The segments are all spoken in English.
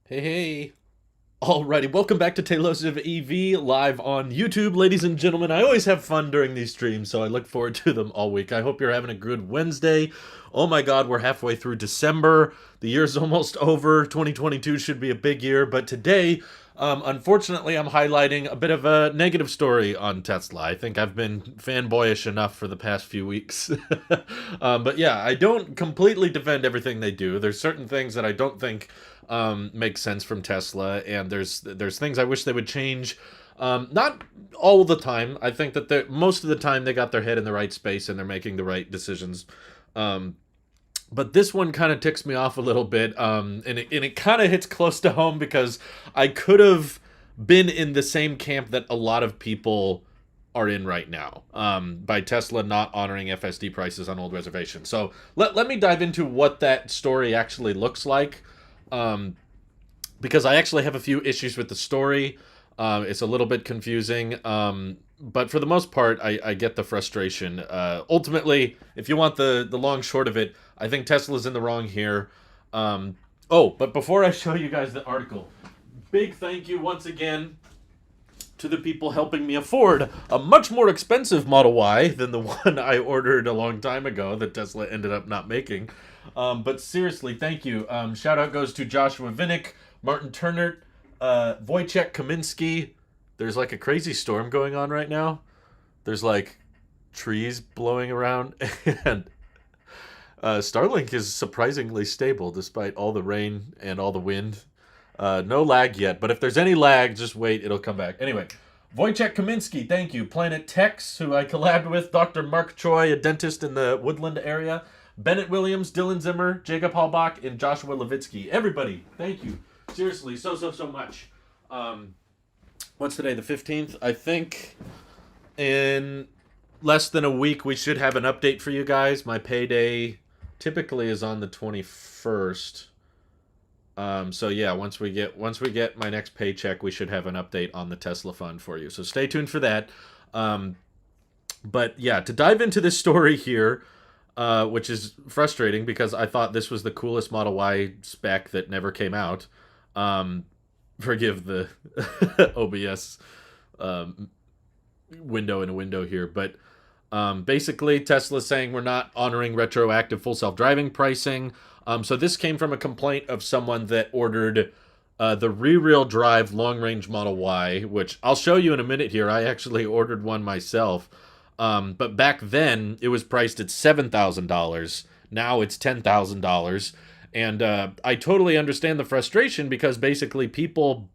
Hey, hey. Alrighty, welcome back to Talos of EV live on YouTube, ladies and gentlemen. I always have fun during these streams, so I look forward to them all week. I hope you're having a good Wednesday. Oh my god, we're halfway through December. The year's almost over. 2022 should be a big year, but today, unfortunately, I'm highlighting a bit of a negative story on Tesla. I think I've been fanboyish enough for the past few weeks. But yeah, I don't completely defend everything they do. There's certain things that I don't think make sense from Tesla, and there's things I wish they would change. Not all the time. I think that most of the time they got their head in the right space and they're making the right decisions. Um, but this one kind of ticks me off a little bit, and it kind of hits close to home because I could have been in the same camp that a lot of people are in right now, by Tesla not honoring FSD prices on old reservations. So let me dive into what that story actually looks like, um, because I actually have a few issues with the story. It's a little bit confusing, but for the most part, I get the frustration. Ultimately, if you want the long short of it, I think Tesla's in the wrong here. Oh, but before I show you guys the article, big thank you once again to the people helping me afford a much more expensive Model Y than the one I ordered a long time ago that Tesla ended up not making. But seriously, thank you. Shout out goes to Joshua Vinnick, Martin Turner, Wojciech Kaminsky. There's like a crazy storm going on right now. There's like trees blowing around, and Starlink is surprisingly stable despite all the rain and all the wind. No lag yet, but if there's any lag, just wait, it'll come back. Anyway, Wojciech Kaminsky, thank you. Planet Tex, who I collabed with, Dr. Mark Choi, a dentist in the Woodland area, Bennett Williams, Dylan Zimmer, Jacob Halbach, and Joshua Levitsky. Everybody, thank you. Seriously, so much. What's today, the 15th? I think in less than a week we should have an update for you guys. My payday typically is on the 21st. So yeah, once we get my next paycheck, we should have an update on the Tesla fund for you. So stay tuned for that. But yeah, to dive into this story here, which is frustrating because I thought this was the coolest Model Y spec that never came out. Forgive the OBS window in a window here, but basically Tesla's saying we're not honoring retroactive full self-driving pricing. So this came from a complaint of someone that ordered the rear-wheel drive long-range Model Y, which I'll show you in a minute here. I actually ordered one myself. But back then, it was priced at $7,000. Now it's $10,000. And I totally understand the frustration because basically people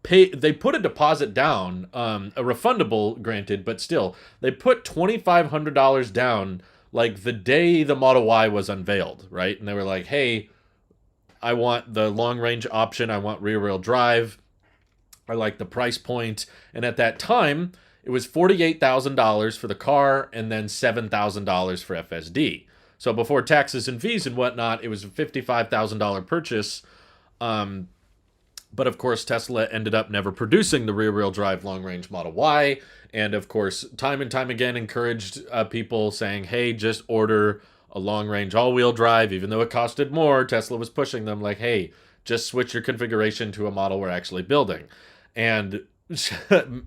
they put a deposit down, a refundable granted, but still they put $2,500 down like the day the Model Y was unveiled, right? And they were like, "Hey, I want the long range option. I want rear wheel drive. I like the price point." And at that time, it was $48,000 for the car and then $7,000 for FSD. So before taxes and fees and whatnot, it was a $55,000 purchase. But of course, Tesla ended up never producing the rear-wheel drive long-range Model Y, and of course, time and time again encouraged people saying, "Hey, just order a long-range all-wheel drive," even though it costed more. Tesla was pushing them like, "Hey, just switch your configuration to a model we're actually building," and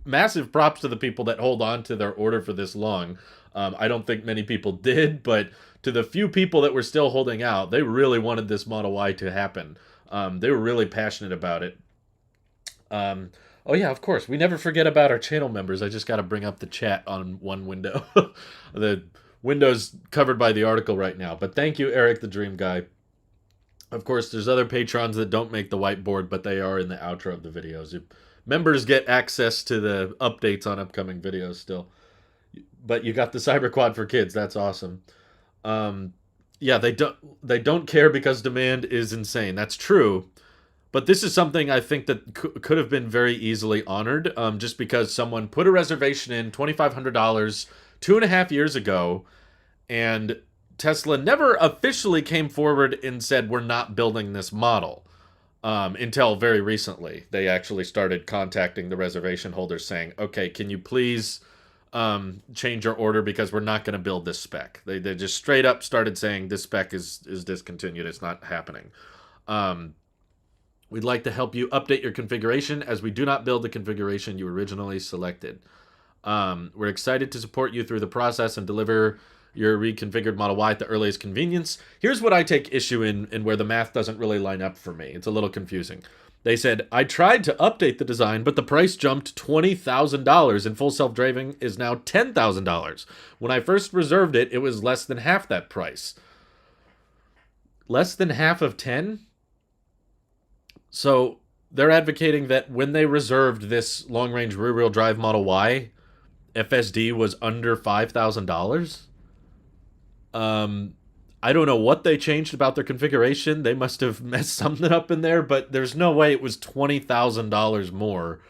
massive props to the people that hold on to their order for this long. I don't think many people did, but to the few people that were still holding out, they really wanted this Model Y to happen. They were really passionate about it. Oh yeah, of course. We never forget about our channel members. I just got to bring up the chat on one window. The window's covered by the article right now. But thank you, Eric the Dream Guy. Of course, there's other patrons that don't make the whiteboard, but they are in the outro of the videos. Members get access to the updates on upcoming videos still. But you got the Cyberquad for kids. That's awesome. Yeah, they don't care because demand is insane. That's true. But this is something I think that could have been very easily honored, just because someone put a reservation in $2,500 2.5 years ago, and Tesla never officially came forward and said we're not building this model, until very recently. They actually started contacting the reservation holders saying, "Okay, can you please change your order because we're not going to build this spec." They just straight up started saying this spec is discontinued. It's not happening. Um, We'd like to help you update your configuration as we do not build the configuration you originally selected. We're excited to support you through the process and deliver your reconfigured Model Y at the earliest convenience. Here's what I take issue in and where the math doesn't really line up for me. It's a little confusing. They said, I tried to update the design, but the price jumped $20,000 and full self-driving is now $10,000. When I first reserved it, it was less than half that price. Less than half of 10? So they're advocating that when they reserved this long-range rear-wheel drive Model Y, FSD was under $5,000. I don't know what they changed about their configuration. They must have messed something up in there, but there's no way it was $20,000 more.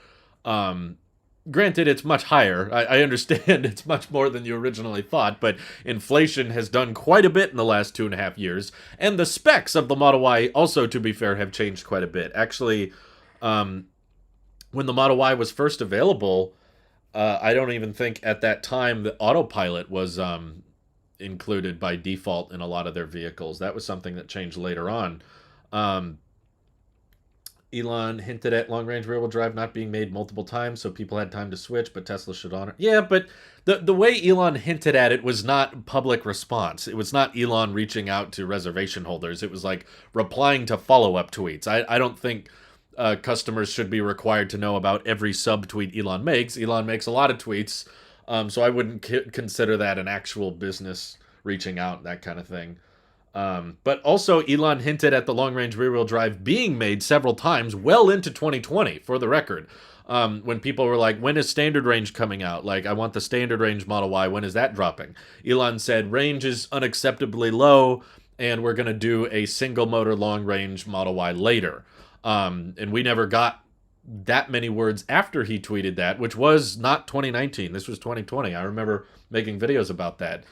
Granted, it's much higher. I understand it's much more than you originally thought, but inflation has done quite a bit in the last 2.5 years, and the specs of the Model Y also, to be fair, have changed quite a bit. Actually, when the Model Y was first available, I don't even think at that time the autopilot was included by default in a lot of their vehicles. That was something that changed later on. Elon hinted at long-range rear-wheel drive not being made multiple times, so people had time to switch, but Tesla should honor. Yeah, but the way Elon hinted at it was not public response. It was not Elon reaching out to reservation holders. It was like replying to follow-up tweets. I don't think customers should be required to know about every sub-tweet Elon makes. Elon makes a lot of tweets, so I wouldn't consider that an actual business reaching out, that kind of thing. But also, Elon hinted at the long-range rear-wheel drive being made several times well into 2020, for the record. When people were like, when is standard range coming out? Like, I want the standard range Model Y. When is that dropping? Elon said, range is unacceptably low, and we're going to do a single-motor long-range Model Y later. And we never got that many words after he tweeted that, which was not 2019. This was 2020. I remember making videos about that.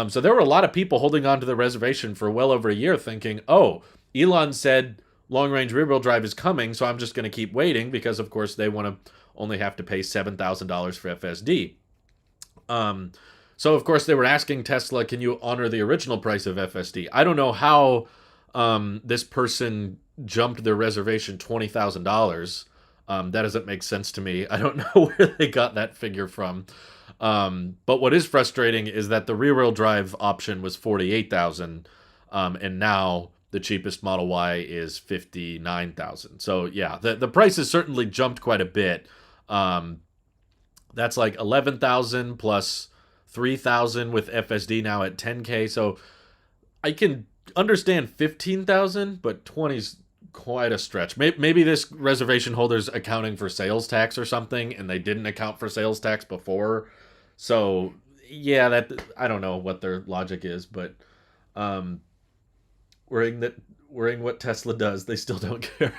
So there were a lot of people holding on to the reservation for well over a year thinking, oh, Elon said long-range rear-wheel drive is coming, so I'm just going to keep waiting because, of course, they want to only have to pay $7,000 for FSD. So, of course, they were asking Tesla, can you honor the original price of FSD? I don't know how this person jumped their reservation $20,000. That doesn't make sense to me. I don't know where they got that figure from. But what is frustrating is that the rear-wheel drive option was $48,000, and now the cheapest Model Y is $59,000. So yeah, the price has certainly jumped quite a bit. That's like $11,000 plus $3,000 with FSD now at $10K. So I can understand $15,000, but 20's quite a stretch. Maybe this reservation holder's accounting for sales tax or something, and they didn't account for sales tax before. So yeah, that I don't know what their logic is, but worrying what Tesla does, they still don't care.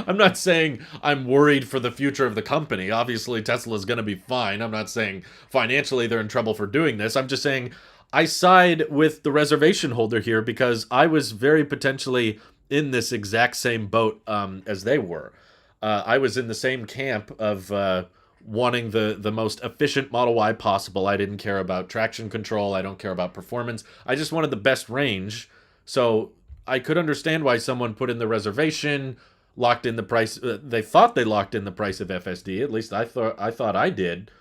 I'm not saying I'm worried for the future of the company. Obviously, Tesla's going to be fine. I'm not saying financially they're in trouble for doing this. I'm just saying I side with the reservation holder here because I was very potentially in this exact same boat as they were. I was in the same camp of wanting the most efficient Model Y possible. I didn't care about traction control. I don't care about performance. I just wanted the best range. So I could understand why someone put in the reservation, locked in the price. They thought they locked in the price of FSD. At least I thought I did.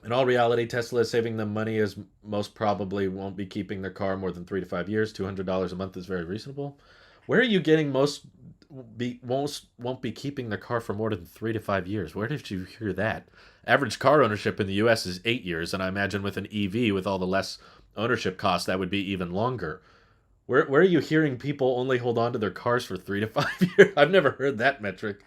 In all reality, Tesla is saving them money as most probably won't be keeping their car more than 3 to 5 years. $200 a month is very reasonable. Where are you getting most won't be keeping their car for more than 3 to 5 years? Where did you hear that? Average car ownership in the U.S. is 8 years, and I imagine with an EV, with all the less ownership costs, that would be even longer. Where are you hearing people only hold on to their cars for 3 to 5 years? I've never heard that metric.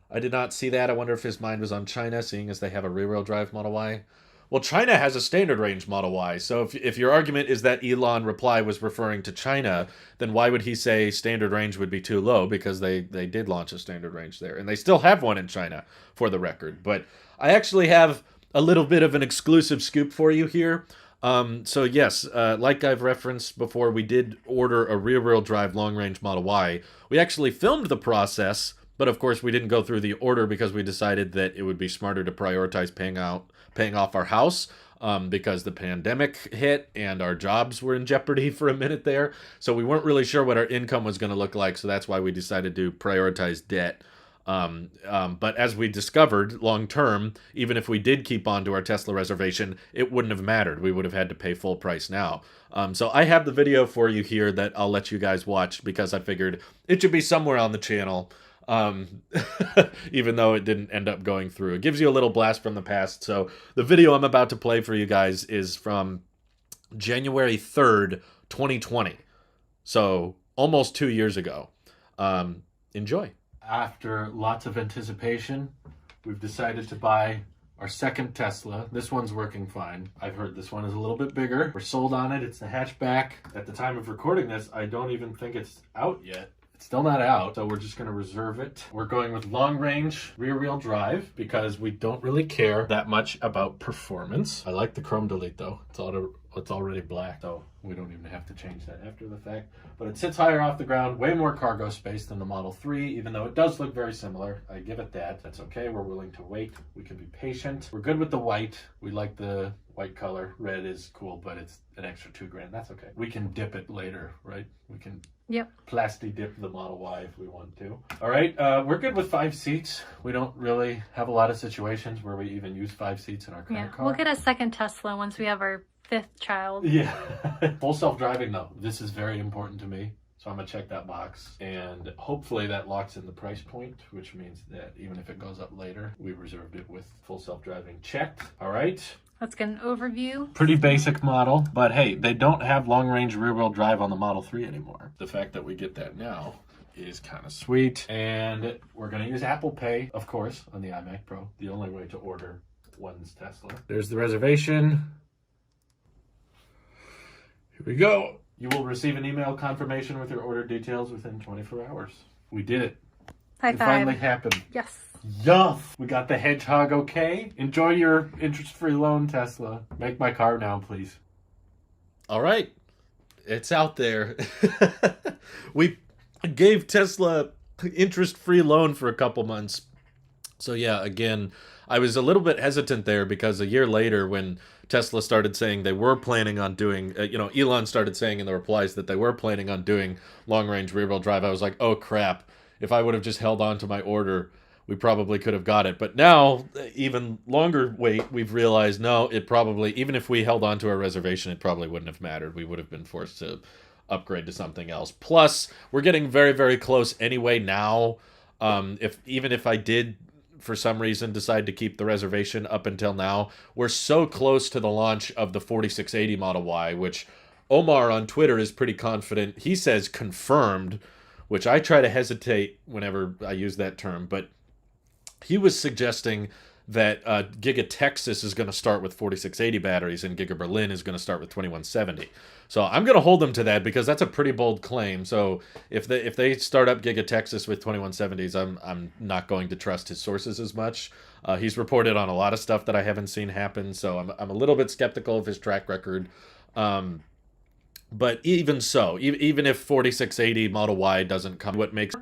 I did not see that. I wonder if his mind was on China, seeing as they have a rear-wheel drive Model Y. Well, China has a standard range Model Y, so if your argument is that Elon reply was referring to China, then why would he say standard range would be too low? Because they did launch a standard range there, and they still have one in China, for the record. But I actually have a little bit of an exclusive scoop for you here. So yes, like I've referenced before, we did order a rear-wheel drive long-range Model Y. We actually filmed the process, but of course we didn't go through the order because we decided that it would be smarter to prioritize paying off our house. because the pandemic hit and our jobs were in jeopardy for a minute there. So we weren't really sure what our income was going to look like. So that's why we decided to prioritize debt. But as we discovered long term, even if we did keep on to our Tesla reservation, it wouldn't have mattered. We would have had to pay full price now. So I have the video for you here that I'll let you guys watch because I figured it should be somewhere on the channel. Even though it didn't end up going through. It gives you a little blast from the past. So the video I'm about to play for you guys is from January 3rd, 2020. So almost 2 years ago. Enjoy. After lots of anticipation, we've decided to buy our second Tesla. This one's working fine. I've heard this one is a little bit bigger. We're sold on it. It's the hatchback. At the time of recording this, I don't even think it's out yet. It's still not out, so we're just going to reserve it. We're going with long-range rear-wheel drive because we don't really care that much about performance. I like the chrome delete, though. It's already black, so we don't even have to change that after the fact. But it sits higher off the ground, way more cargo space than the Model 3, even though it does look very similar. I give it that. That's okay. We're willing to wait. We can be patient. We're good with the white. We like the white color. Red is cool, but it's an extra $2,000. That's okay. We can dip it later, right? We can plasti dip the Model Y if we want to. All right, we're good with 5 seats. We don't really have a lot of situations where we even use 5 seats in our current car. We'll get a second Tesla once we have our 5th child. Yeah. Full self-driving, though. This is very important to me. So I'm going to check that box. And hopefully that locks in the price point, which means that even if it goes up later, we reserved it with full self-driving checked. All right. Let's get an overview. Pretty basic model, but hey, they don't have long-range rear-wheel drive on the Model 3 anymore. The fact that we get that now is kind of sweet. And we're going to use Apple Pay, of course, on the iMac Pro. The only way to order one's Tesla. There's the reservation. Here we go. You will receive an email confirmation with your order details within 24 hours. We did it. High It five. finally happened. Yes. Yuff! We got the Hedgehog okay. Enjoy your interest-free loan, Tesla. Make my car now, please. All right. It's out there. We gave Tesla interest-free loan for a couple months. So yeah, again, I was a little bit hesitant there because a year later when Tesla started saying they were planning on doing, Elon started saying in the replies that they were planning on doing long-range rear-wheel drive, I was like, oh crap. If I would have just held on to my order, we probably could have got it. But now, even longer wait, we've realized, no, it probably, even if we held on to our reservation, it probably wouldn't have mattered. We would have been forced to upgrade to something else. Plus, we're getting very, very close anyway now. Even if I did, for some reason, decide to keep the reservation up until now, we're so close to the launch of the 4680 Model Y, which Omar on Twitter is pretty confident. He says confirmed, which I try to hesitate whenever I use that term, but he was suggesting that Giga Texas is going to start with 4680 batteries and Giga Berlin is going to start with 2170. So I'm going to hold them to that because that's a pretty bold claim. So if they start up Giga Texas with 2170s, I'm not going to trust his sources as much. He's reported on a lot of stuff that I haven't seen happen, so I'm a little bit skeptical of his track record. But even so, even if 4680 Model Y doesn't come, what makes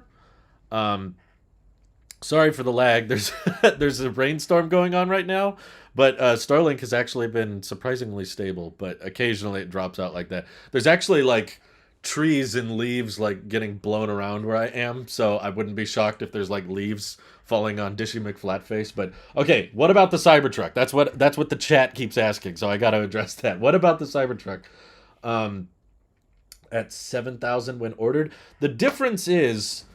sorry for the lag. There's a rainstorm going on right now, but Starlink has actually been surprisingly stable, but occasionally it drops out like that. There's actually like trees and leaves like getting blown around where I am, so I wouldn't be shocked if there's like leaves falling on Dishy McFlatface. But okay, what about the Cybertruck? That's what the chat keeps asking, so I got to address that. What about the Cybertruck? At 7,000 when ordered. The difference is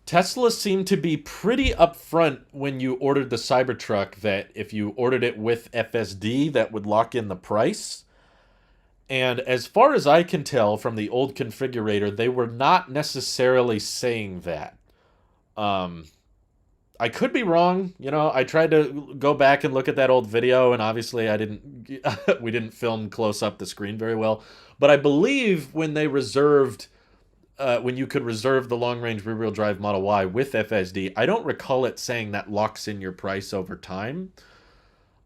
Tesla seemed to be pretty upfront when you ordered the Cybertruck that if you ordered it with FSD, that would lock in the price. And as far as I can tell from the old configurator, they were not necessarily saying that. I could be wrong. I tried to go back and look at that old video, and obviously we didn't film close up the screen very well. But I believe when they reserved, when you could reserve the long-range rear-wheel drive Model Y with FSD, I don't recall it saying that locks in your price over time.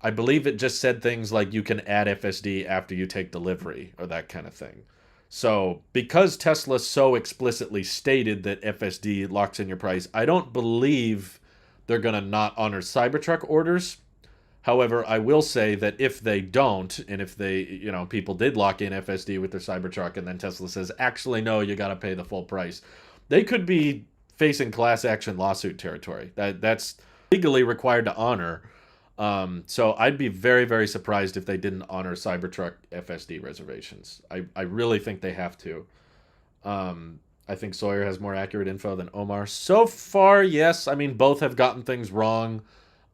I believe it just said things like you can add FSD after you take delivery or that kind of thing. So because Tesla so explicitly stated that FSD locks in your price, I don't believe they're going to not honor Cybertruck orders. However, I will say that if they don't, and if they, people did lock in FSD with their Cybertruck, and then Tesla says, actually, no, you got to pay the full price, they could be facing class action lawsuit territory. That's legally required to honor. So I'd be very, very surprised if they didn't honor Cybertruck FSD reservations. I really think they have to. I think Sawyer has more accurate info than Omar. So far, yes. I mean, both have gotten things wrong.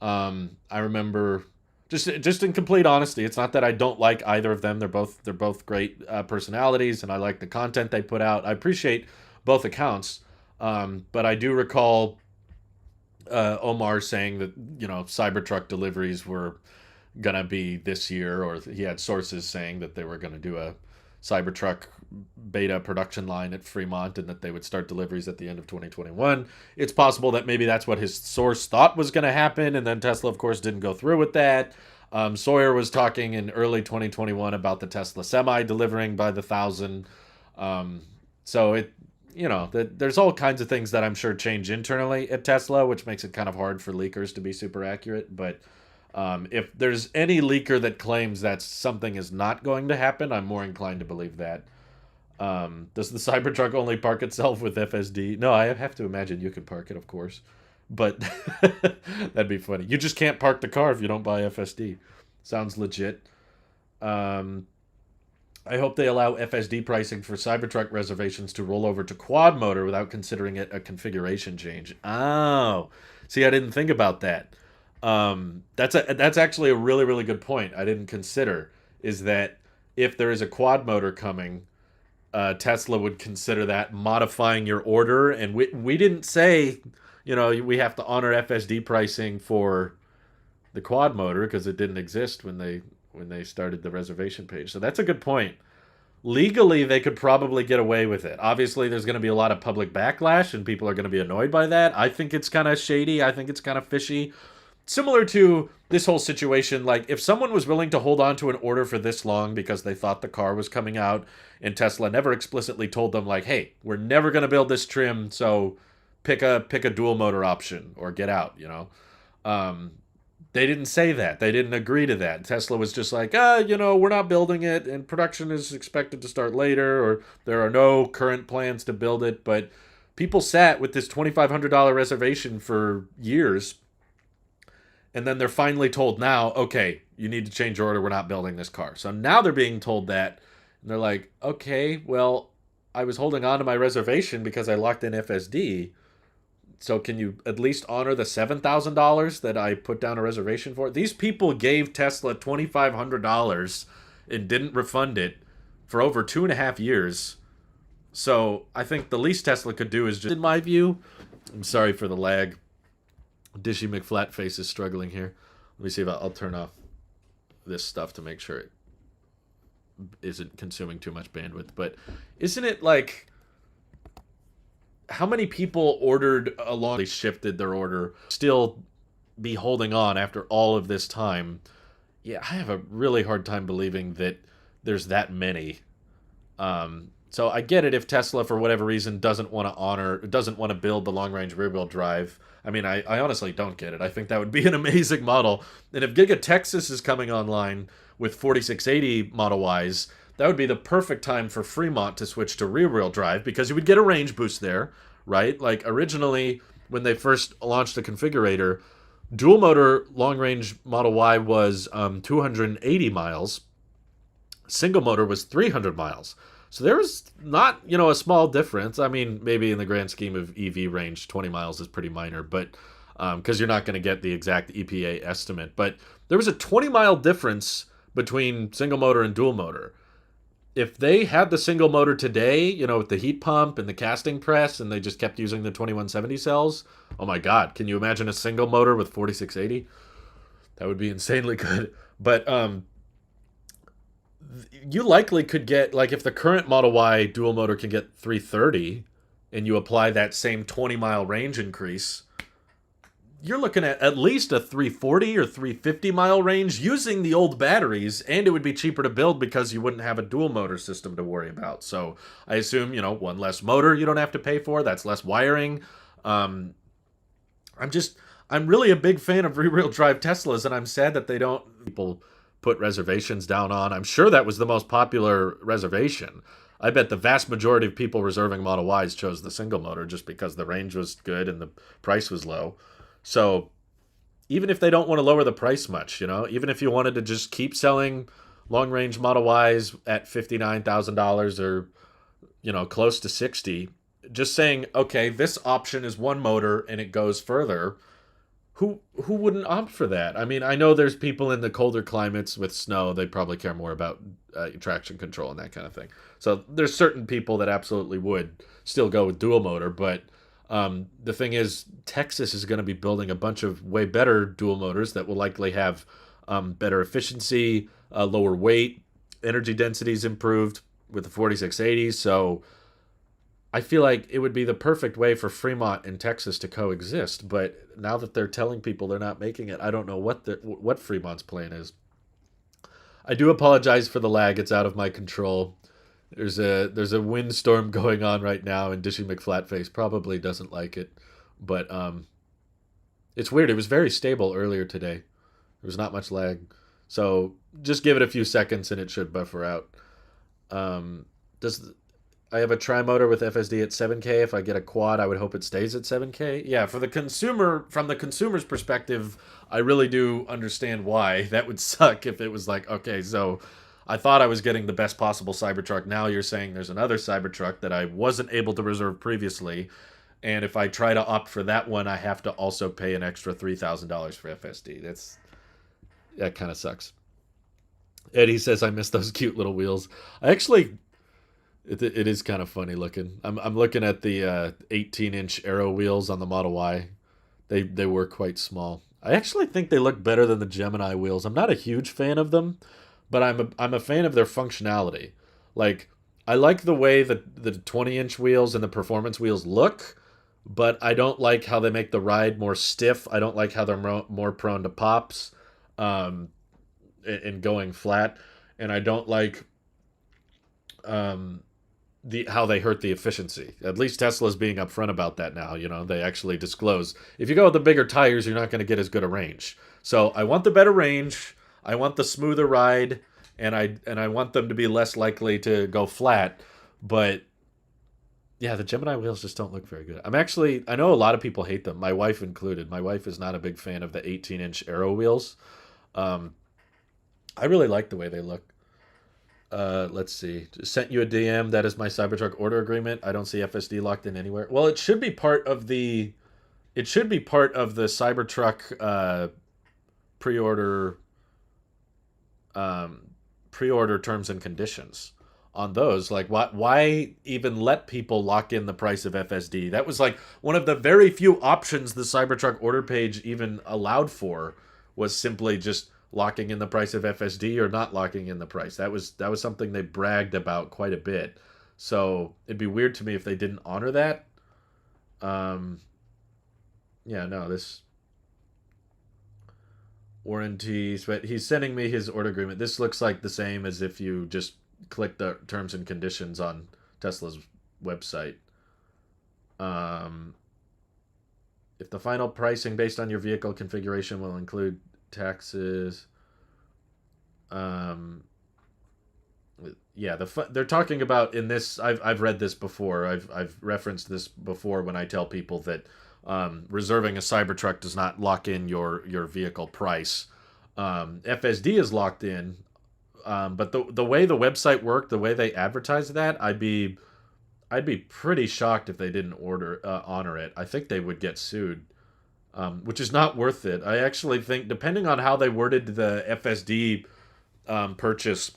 I remember, just in complete honesty, it's not that I don't like either of them. They're both great personalities, and I like the content they put out. I appreciate both accounts. But I do recall Omar saying that Cybertruck deliveries were gonna be this year, or he had sources saying that they were gonna do a Cybertruck beta production line at Fremont, and that they would start deliveries at the end of 2021. It's possible that maybe that's what his source thought was going to happen, and then Tesla, of course, didn't go through with that. Sawyer was talking in early 2021 about the Tesla Semi delivering by the 1,000. So there's all kinds of things that I'm sure change internally at Tesla, which makes it kind of hard for leakers to be super accurate. But if there's any leaker that claims that something is not going to happen, I'm more inclined to believe that. Does the Cybertruck only park itself with FSD? No, I have to imagine you can park it, of course. But that'd be funny. You just can't park the car if you don't buy FSD. Sounds legit. I hope they allow FSD pricing for Cybertruck reservations to roll over to quad motor without considering it a configuration change. Oh, see, I didn't think about that. That's actually a really, really good point. I didn't consider is that if there is a quad motor coming, Tesla would consider that modifying your order, and we didn't say, we have to honor FSD pricing for the quad motor because it didn't exist when they started the reservation page. So that's a good point. Legally, they could probably get away with it. Obviously, there's going to be a lot of public backlash, and people are going to be annoyed by that. I think it's kind of shady. I think it's kind of fishy. Similar to this whole situation, like if someone was willing to hold on to an order for this long because they thought the car was coming out, and Tesla never explicitly told them like, hey, we're never going to build this trim, so pick a dual motor option or get out, They didn't say that. They didn't agree to that. Tesla was just like, we're not building it, and production is expected to start later, or there are no current plans to build it. But people sat with this $2,500 reservation for years, and then they're finally told now, okay, you need to change your order. We're not building this car. So now they're being told that, and they're like, okay, well, I was holding on to my reservation because I locked in FSD. So can you at least honor the $7,000 that I put down a reservation for? These people gave Tesla $2,500 and didn't refund it for over 2.5 years. So I think the least Tesla could do is just, in my view, I'm sorry for the lag. Dishy McFlatface is struggling here. Let me see if I'll turn off this stuff to make sure it isn't consuming too much bandwidth. But isn't it like, how many people ordered along, they shifted their order, still be holding on after all of this time? Yeah, I have a really hard time believing that there's that many. So I get it if Tesla, for whatever reason, doesn't want to build the long-range rear-wheel drive. I mean, I honestly don't get it. I think that would be an amazing model. And if Giga Texas is coming online with 4680 Model Ys, that would be the perfect time for Fremont to switch to rear-wheel drive, because you would get a range boost there, right? Like originally, when they first launched the configurator, dual motor long-range Model Y was 280 miles. Single motor was 300 miles. So there was not, a small difference. I mean, maybe in the grand scheme of EV range, 20 miles is pretty minor, but because you're not going to get the exact EPA estimate. But there was a 20-mile difference between single motor and dual motor. If they had the single motor today, with the heat pump and the casting press, and they just kept using the 2170 cells, oh my God, can you imagine a single motor with 4680? That would be insanely good. But you likely could get, like, if the current Model Y dual motor can get 330, and you apply that same 20-mile range increase, you're looking at least a 340 or 350 mile range using the old batteries, and it would be cheaper to build because you wouldn't have a dual motor system to worry about. So I assume, one less motor you don't have to pay for. That's less wiring. I'm really a big fan of rear-wheel drive Teslas, and I'm sad that they don't people put reservations down on. I'm sure that was the most popular reservation. I bet the vast majority of people reserving Model Ys chose the single motor just because the range was good and the price was low. So even if they don't want to lower the price much, even if you wanted to just keep selling long range Model Ys at $59,000 or close to 60, just saying, okay, this option is one motor and it goes further. Who wouldn't opt for that? I mean, I know there's people in the colder climates with snow, they probably care more about traction control and that kind of thing. So there's certain people that absolutely would still go with dual motor, but the thing is, Texas is going to be building a bunch of way better dual motors that will likely have better efficiency, lower weight, energy densities improved with the 4680. So I feel like it would be the perfect way for Fremont and Texas to coexist. But now that they're telling people they're not making it, I don't know what Fremont's plan is. I do apologize for the lag; it's out of my control. There's a windstorm going on right now, and Dishy McFlatface probably doesn't like it. But it's weird. It was very stable earlier today. There was not much lag, so just give it a few seconds and it should buffer out. Does I have a tri-motor with FSD at 7K. If I get a quad, I would hope it stays at 7K. Yeah, for the consumer, from the consumer's perspective, I really do understand why. That would suck if it was like, okay, so I thought I was getting the best possible Cybertruck. Now you're saying there's another Cybertruck that I wasn't able to reserve previously. And if I try to opt for that one, I have to also pay an extra $3,000 for FSD. That kind of sucks. Eddie says I miss those cute little wheels. I actually it is kind of funny looking. I'm looking at the 18-inch Aero wheels on the Model Y. They were quite small. I actually think they look better than the Gemini wheels. I'm not a huge fan of them, but I'm a fan of their functionality. Like I like the way that the 20-inch wheels and the performance wheels look, but I don't like how they make the ride more stiff. I don't like how they're more prone to pops, um, and going flat, and I don't like um, the how they hurt the efficiency. At least Tesla's being upfront about that now. They actually disclose if you go with the bigger tires, you're not going to get as good a range. So I want the better range. I want the smoother ride, and I want them to be less likely to go flat. But yeah, the Gemini wheels just don't look very good. I know a lot of people hate them, my wife included. My wife is not a big fan of the 18-inch Aero wheels. Um, I really like the way they look. Let's see. Just sent you a DM. That is my Cybertruck order agreement. I don't see FSD locked in anywhere. Well, it should be part of the. It should be part of the Cybertruck pre-order um, pre-order terms and conditions on those. Like, why even let people lock in the price of FSD? That was like one of the very few options the Cybertruck order page even allowed for, was simply just locking in the price of FSD or not locking in the price. That was something they bragged about quite a bit. So it'd be weird to me if they didn't honor that. Um, yeah, no, this warranties, but he's sending me his order agreement. This looks like the same as if you just click the terms and conditions on Tesla's website. Um, if the final pricing based on your vehicle configuration will include taxes, um, yeah, they're talking about in this. I've read this before. I've referenced this before when I tell people that reserving a Cybertruck does not lock in your vehicle price. FSD is locked in, but the way the website worked, the way they advertised that, I'd be pretty shocked if they didn't honor it. I think they would get sued, which is not worth it. I actually think, depending on how they worded the FSD purchase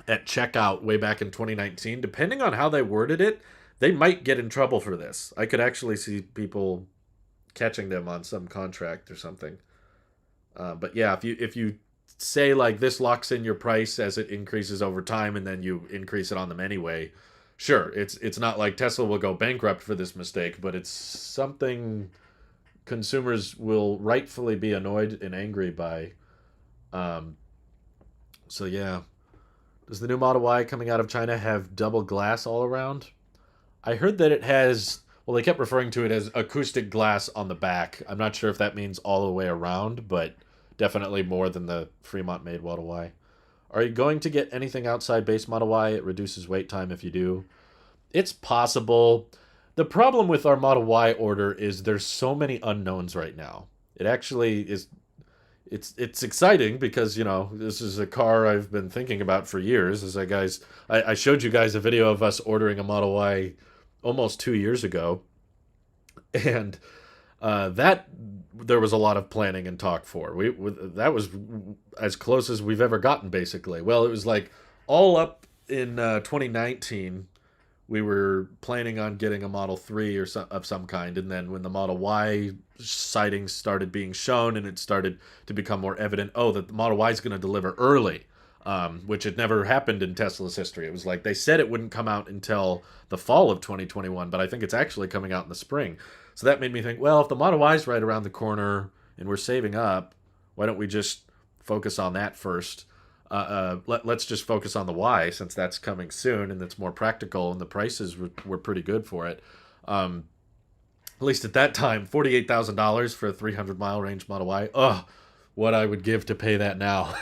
at checkout way back in 2019, depending on how they worded it, they might get in trouble for this. I could actually see people catching them on some contract or something. But yeah, if you say like this locks in your price as it increases over time, and then you increase it on them anyway, sure, it's not like Tesla will go bankrupt for this mistake, but it's something consumers will rightfully be annoyed and angry by. Um, so yeah, does the new Model Y coming out of China have double glass all around? I heard that it has. Well, they kept referring to it as acoustic glass on the back. I'm not sure if that means all the way around, but definitely more than the Fremont made Model Y. Are you going to get anything outside base Model Y? It reduces wait time if you do. It's possible. The problem with our Model Y order is there's so many unknowns right now. It actually is it's exciting because this is a car I've been thinking about for years. I showed you guys a video of us ordering a Model Y almost 2 years ago, and that there was a lot of planning and talk for. That was as close as we've ever gotten, basically. Well, it was like all up in 2019 we were planning on getting a Model 3 of some kind. And then when the Model Y sightings started being shown and it started to become more evident, oh, that the Model Y is going to deliver early, which had never happened in Tesla's history. It was like they said it wouldn't come out until the fall of 2021, but I think it's actually coming out in the spring. So that made me think, well, if the Model Y is right around the corner and we're saving up, why don't we just focus on that first? Let's just focus on the Y since that's coming soon and it's more practical and the prices were pretty good for it. At least at that time, $48,000 for a 300-mile range Model Y. Ugh, what I would give to pay that now.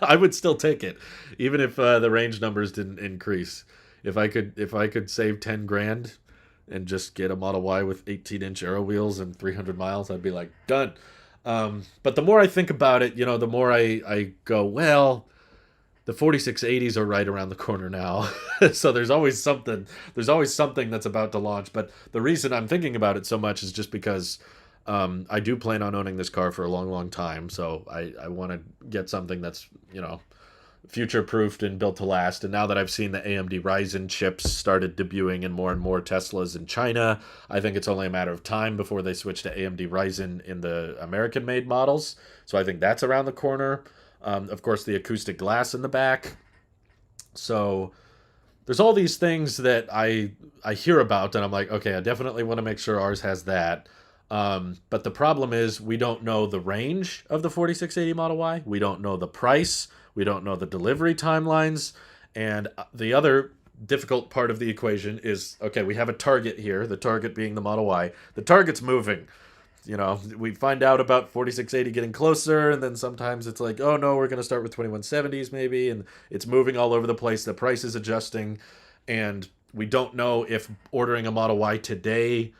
I would still take it, even if the range numbers didn't increase. If I could save 10 grand and just get a Model Y with 18-inch aero wheels and 300 miles, I'd be like, done. But the more I think about it, the more I go, well, the 4680s are right around the corner now. So there's always something that's about to launch. But the reason I'm thinking about it so much is just because I do plan on owning this car for a long, long time. So I want to get something that's, future proofed and built to last. And now that I've seen the AMD Ryzen chips started debuting in and more Teslas in China, I think it's only a matter of time before they switch to AMD Ryzen in the American made models. So I think that's around the corner. Of course, the acoustic glass in the back. So there's all these things that I hear about, and I'm like, okay, I definitely want to make sure ours has that. But the problem is we don't know the range of the 4680 Model Y. We don't know the price. We don't know the delivery timelines. And the other difficult part of the equation is, okay, we have a target here, the target being the Model Y. The target's moving. We find out about 4680 getting closer, and then sometimes it's like, oh no, we're going to start with 2170s maybe, and it's moving all over the place. The price is adjusting, and we don't know if ordering a Model Y today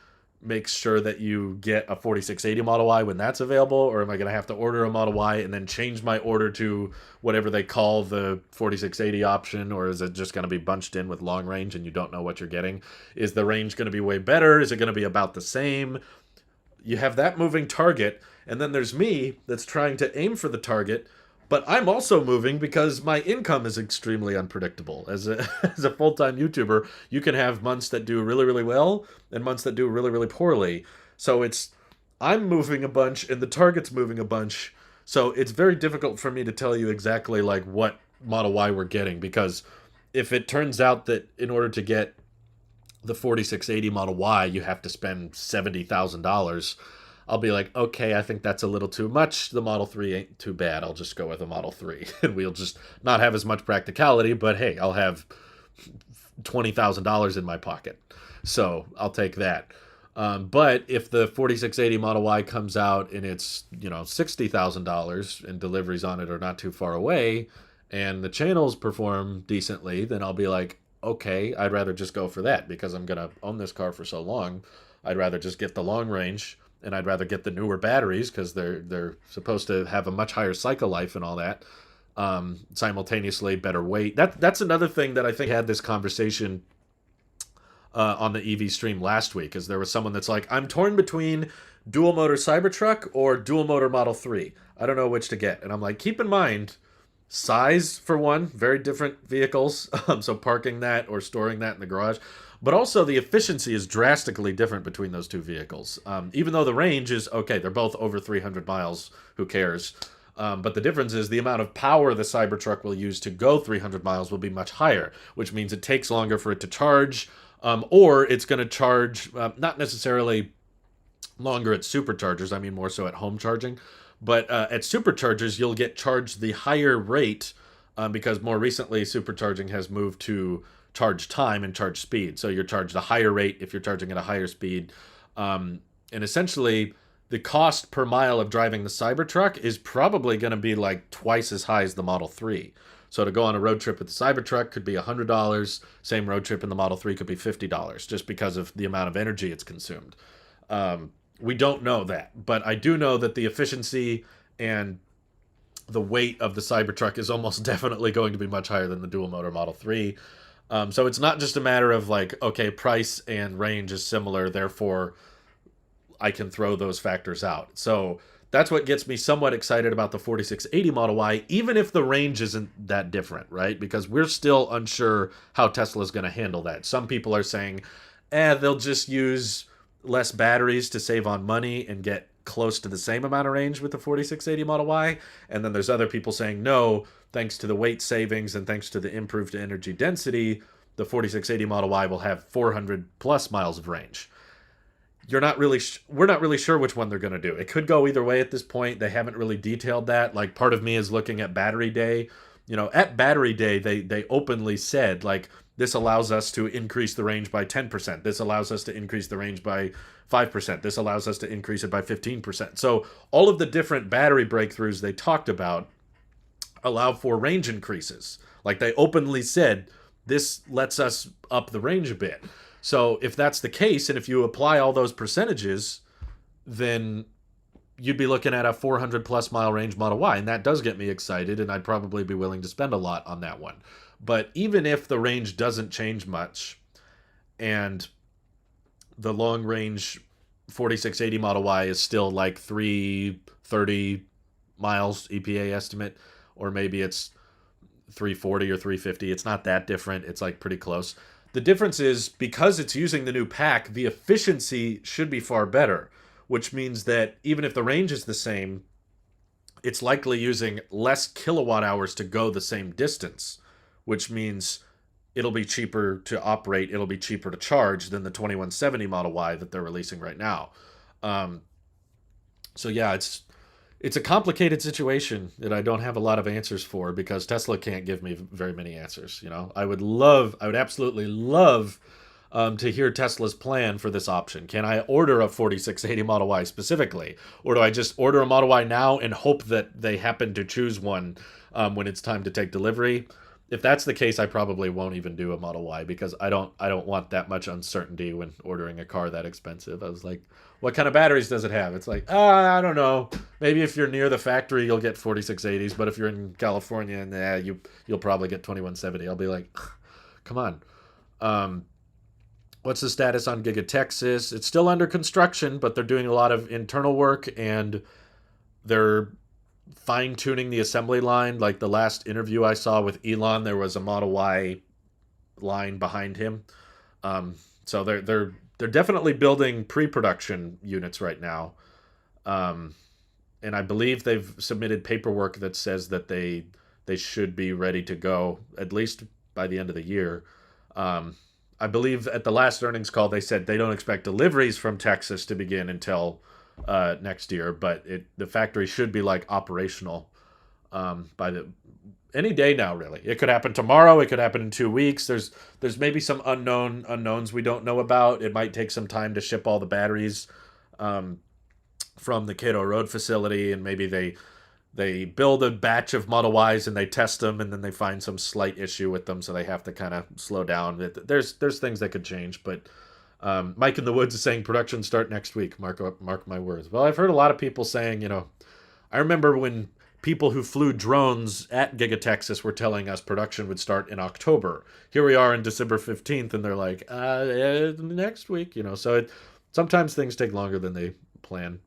makes sure that you get a 4680 Model Y when that's available, or am I going to have to order a Model Y and then change my order to whatever they call the 4680 option, or is it just going to be bunched in with long range and you don't know what you're getting? Is the range going to be way better? Is it going to be about the same? You have that moving target, and then there's me that's trying to aim for the target, but I'm also moving because my income is extremely unpredictable. As a, as a full-time YouTuber, you can have months that do really, really well and months that do really, really poorly. So I'm moving a bunch and the target's moving a bunch. So it's very difficult for me to tell you exactly like what Model Y we're getting, because if it turns out that in order to get the 4680 Model Y, you have to spend $70,000. I'll be like, okay, I think that's a little too much. The Model 3 ain't too bad. I'll just go with a Model 3. And we'll just not have as much practicality, but hey, I'll have $20,000 in my pocket. So I'll take that. But if the 4680 Model Y comes out and it's, $60,000 and deliveries on it are not too far away and the channels perform decently, then I'll be like, okay, I'd rather just go for that because I'm going to own this car for so long. I'd rather just get the long range, and I'd rather get the newer batteries because they're supposed to have a much higher cycle life and all that. Simultaneously, better weight. That's another thing that I think had this conversation on the EV stream last week, is there was someone that's like, I'm torn between dual motor Cybertruck or dual motor Model 3. I don't know which to get. And I'm like, keep in mind, size for one, very different vehicles. So parking that or storing that in the garage. But also the efficiency is drastically different between those two vehicles. Even though the range is, okay, they're both over 300 miles, who cares? But the difference is the amount of power the Cybertruck will use to go 300 miles will be much higher, which means it takes longer for it to charge, or it's going to charge, not necessarily longer at superchargers, I mean more so at home charging. But at superchargers, you'll get charged the higher rate because more recently supercharging has moved to charge time and charge speed. So you're charged a higher rate if you're charging at a higher speed. And essentially, the cost per mile of driving the Cybertruck is probably going to be like twice as high as the Model 3. So to go on a road trip with the Cybertruck could be $100. Same road trip in the Model 3 could be $50 just because of the amount of energy it's consumed. We don't know that, but I do know that the efficiency and the weight of the Cybertruck is almost definitely going to be much higher than the dual motor Model 3. So it's not just a matter of like, okay, price and range is similar, therefore I can throw those factors out. So that's what gets me somewhat excited about the 4680 Model Y, even if the range isn't that different, right? Because we're still unsure how Tesla's going to handle that. Some people are saying, they'll just use less batteries to save on money and get close to the same amount of range with the 4680 Model Y. And then there's other people saying, no, thanks to the weight savings and thanks to the improved energy density, the 4680 Model Y will have 400 plus miles of range. We're not really sure which one they're going to do. It could go either way at this point. They haven't really detailed that. Like, part of me is looking at battery day. At battery day, they openly said, like, this allows us to increase the range by 10%. This allows us to increase the range by 5%. This allows us to increase it by 15%. So all of the different battery breakthroughs they talked about allow for range increases. Like, they openly said, this lets us up the range a bit. So if that's the case, and if you apply all those percentages, then you'd be looking at a 400 plus mile range Model Y. And that does get me excited, and I'd probably be willing to spend a lot on that one. But even if the range doesn't change much, and the long range 4680 Model Y is still like 330 miles EPA estimate, or maybe it's 340 or 350. It's not that different. It's like pretty close. The difference is, because it's using the new pack, the efficiency should be far better, which means that even if the range is the same, it's likely using less kilowatt hours to go the same distance, which means it'll be cheaper to operate, it'll be cheaper to charge than the 2170 Model Y that they're releasing right now. So yeah, it's a complicated situation that I don't have a lot of answers for, because Tesla can't give me very many answers. I would absolutely love to hear Tesla's plan for this option. Can I order a 4680 Model Y specifically? Or do I just order a Model Y now and hope that they happen to choose one when it's time to take delivery? If that's the case, I probably won't even do a Model Y, because I don't want that much uncertainty when ordering a car that expensive. I was like, what kind of batteries does it have? It's like, I don't know. Maybe if you're near the factory, you'll get 4680s, but if you're in California, you'll probably get 2170. I'll be like, come on. What's the status on Giga Texas? It's still under construction, but they're doing a lot of internal work, and they're fine-tuning the assembly line. Like the last interview I saw with Elon, there was a Model Y line behind him. So they're definitely building pre-production units right now. And I believe they've submitted paperwork that says that they should be ready to go at least by the end of the year. I believe at the last earnings call they said they don't expect deliveries from Texas to begin until next year, but the factory should be like operational by any day now. Really, it could happen tomorrow. It could happen in 2 weeks. There's maybe some unknowns we don't know about. It might take some time to ship all the batteries from the Cato Road facility, and maybe they build a batch of Model Ys and they test them, and then they find some slight issue with them, so they have to kind of slow down. There's things that could change, but Mike in the Woods is saying production start next week. Mark my words. Well, I've heard a lot of people saying, I remember when people who flew drones at Giga Texas were telling us production would start in October. Here we are in December 15th, and they're like, next week, So sometimes things take longer than they plan.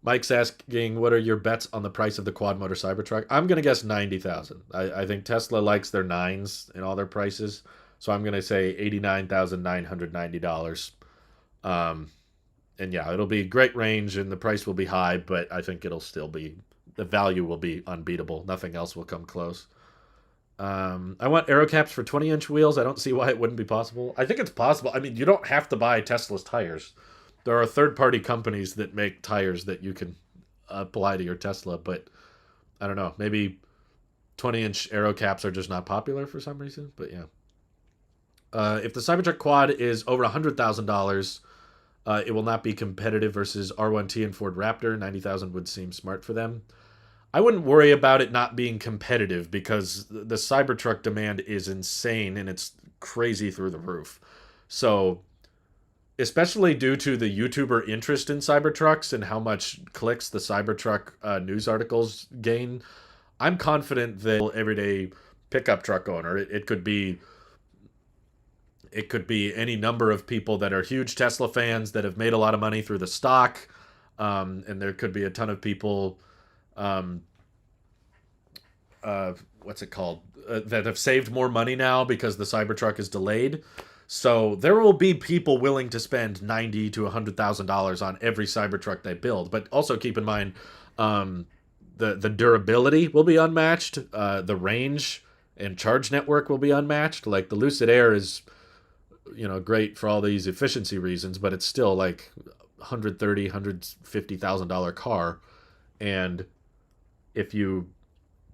Mike's asking, what are your bets on the price of the quad motor Cybertruck? I'm going to guess 90,000. I think Tesla likes their nines in all their prices. So I'm going to say $89,990. And yeah, it'll be great range and the price will be high, but I think the value will be unbeatable. Nothing else will come close. I want aero caps for 20-inch wheels. I don't see why it wouldn't be possible. I think it's possible. I mean, you don't have to buy Tesla's tires. There are third-party companies that make tires that you can apply to your Tesla, but I don't know, maybe 20-inch aero caps are just not popular for some reason. But yeah. If the Cybertruck Quad is over $100,000, it will not be competitive versus R1T and Ford Raptor. 90,000 would seem smart for them. I wouldn't worry about it not being competitive because the Cybertruck demand is insane and it's crazy through the roof. So, especially due to the YouTuber interest in Cybertrucks and how much clicks the Cybertruck news articles gain, I'm confident that everyday pickup truck owner, it could be any number of people that are huge Tesla fans that have made a lot of money through the stock, and there could be a ton of people, um, what's it called, that have saved more money now because the Cybertruck is delayed. So there will be people willing to spend $90,000 to $100,000 on every Cybertruck they build. But also keep in mind, the durability will be unmatched. The range and charge network will be unmatched. Like the Lucid Air is, great for all these efficiency reasons, but it's still like $150,000 car. And if you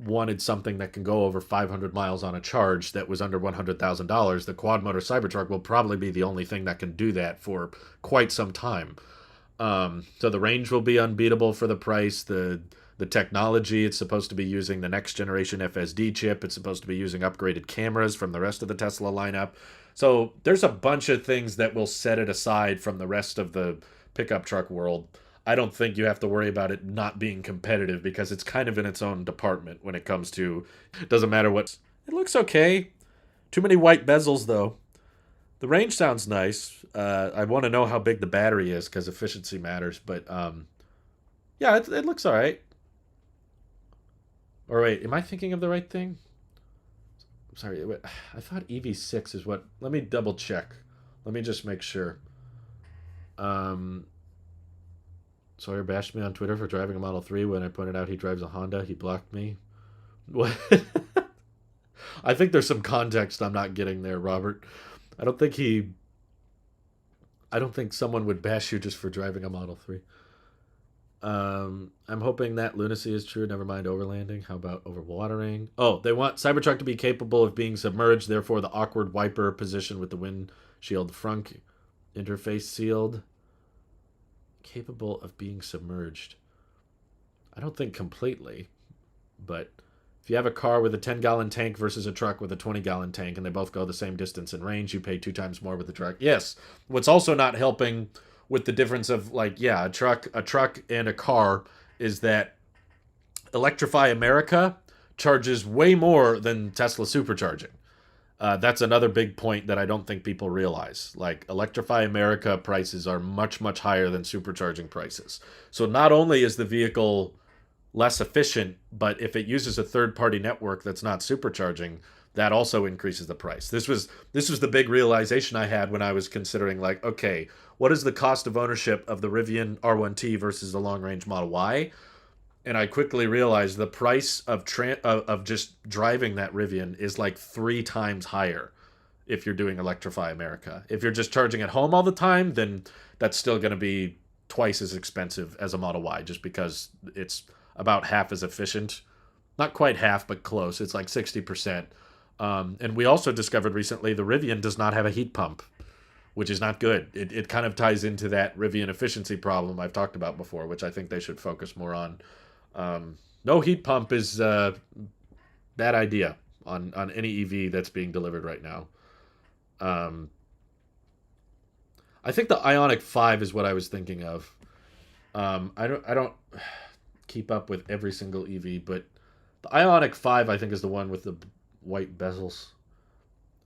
wanted something that can go over 500 miles on a charge that was under $100,000, the quad motor Cybertruck will probably be the only thing that can do that for quite some time. So the range will be unbeatable for the price. The technology, it's supposed to be using the next generation FSD chip. It's supposed to be using upgraded cameras from the rest of the Tesla lineup. So there's a bunch of things that will set it aside from the rest of the pickup truck world. I don't think you have to worry about it not being competitive because it's kind of in its own department when it comes to, it doesn't matter what. It looks okay. Too many white bezels though. The range sounds nice. I want to know how big the battery is because efficiency matters. But yeah, it looks all right. Or wait, am I thinking of the right thing? I'm sorry. I thought EV6 is what. Let me double check. Let me just make sure. Um, Sawyer bashed me on Twitter for driving a Model 3 when I pointed out he drives a Honda. He blocked me. What? I think there's some context I'm not getting there, Robert. I don't think he. I don't think someone would bash you just for driving a Model 3. I'm hoping that lunacy is true. Never mind overlanding. How about overwatering? Oh, they want Cybertruck to be capable of being submerged. Therefore, the awkward wiper position with the windshield front interface sealed. Capable of being submerged. I don't think completely, but if you have a car with a 10-gallon tank versus a truck with a 20-gallon tank and they both go the same distance in range, you pay 2 times more with the truck. Yes. What's also not helping with the difference of a truck and a car is that Electrify America charges way more than Tesla supercharging. That's another big point that I don't think people realize. Like Electrify America prices are much, much higher than supercharging prices. So not only is the vehicle less efficient, but if it uses a third-party network that's not supercharging, that also increases the price. This was the big realization I had when I was considering like, okay, what is the cost of ownership of the Rivian R1T versus the long-range Model Y? And I quickly realized the price of just driving that Rivian is like 3 times higher if you're doing Electrify America. If you're just charging at home all the time, then that's still going to be twice as expensive as a Model Y just because it's about half as efficient. Not quite half, but close. It's like 60%. And we also discovered recently the Rivian does not have a heat pump, which is not good. It kind of ties into that Rivian efficiency problem I've talked about before, which I think they should focus more on. No heat pump is a bad idea on any EV that's being delivered right now. Um, I think the Ioniq 5 is what I was thinking of. I don't keep up with every single EV, but the Ioniq 5 I think is the one with the white bezels.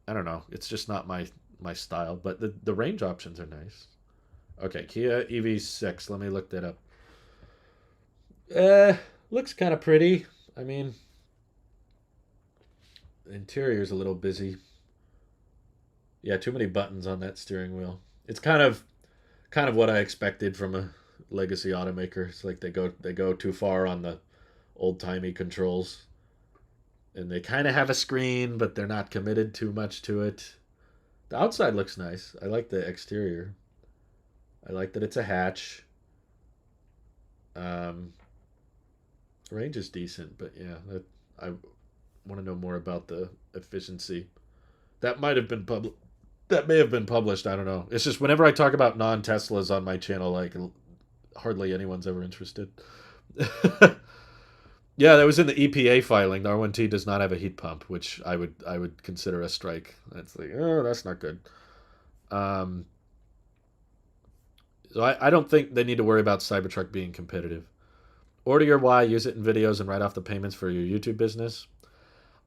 I don't know. It's just not my style, but the range options are nice. Okay, Kia EV6. Let me look that up. Looks kind of pretty. I mean, the interior's a little busy. Yeah, too many buttons on that steering wheel. It's kind of what I expected from a legacy automaker. It's like they go too far on the old-timey controls. And they kind of have a screen, but they're not committed too much to it. The outside looks nice. I like the exterior. I like that it's a hatch. Um, Range is decent, but yeah, I want to know more about the efficiency. That might have been public. That may have been published. I don't know. It's just whenever I talk about non-Teslas on my channel, like hardly anyone's ever interested. Yeah, that was in the EPA filing. The R1T does not have a heat pump, which I would consider a strike. That's like, oh, that's not good. Um, so I don't think they need to worry about Cybertruck being competitive. Order your Y, use it in videos, and write off the payments for your YouTube business.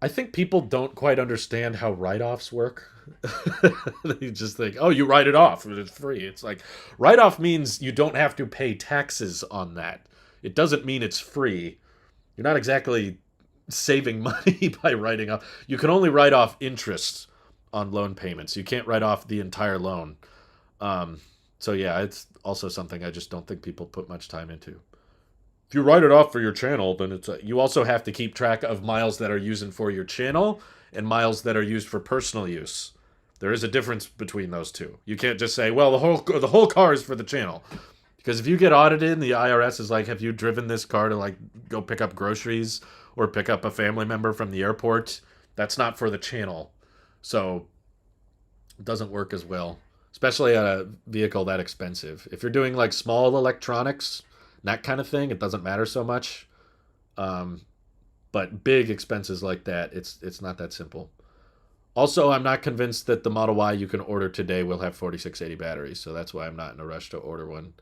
I think people don't quite understand how write-offs work. They just think, oh, you write it off, it's free. It's like, write-off means you don't have to pay taxes on that. It doesn't mean it's free. You're not exactly saving money by writing off. You can only write off interest on loan payments. You can't write off the entire loan. Um, so yeah, it's also something I just don't think people put much time into. If you write it off for your channel, then you also have to keep track of miles that are used for your channel and miles that are used for personal use. There is a difference between those two. You can't just say, well, the whole car is for the channel. Because if you get audited and the IRS is like, have you driven this car to like go pick up groceries or pick up a family member from the airport? That's not for the channel. So it doesn't work as well, especially a vehicle that expensive. If you're doing like small electronics, that kind of thing, it doesn't matter so much. Um, but big expenses like that, it's not that simple. Also, I'm not convinced that the Model Y you can order today will have 4680 batteries, so that's why I'm not in a rush to order one.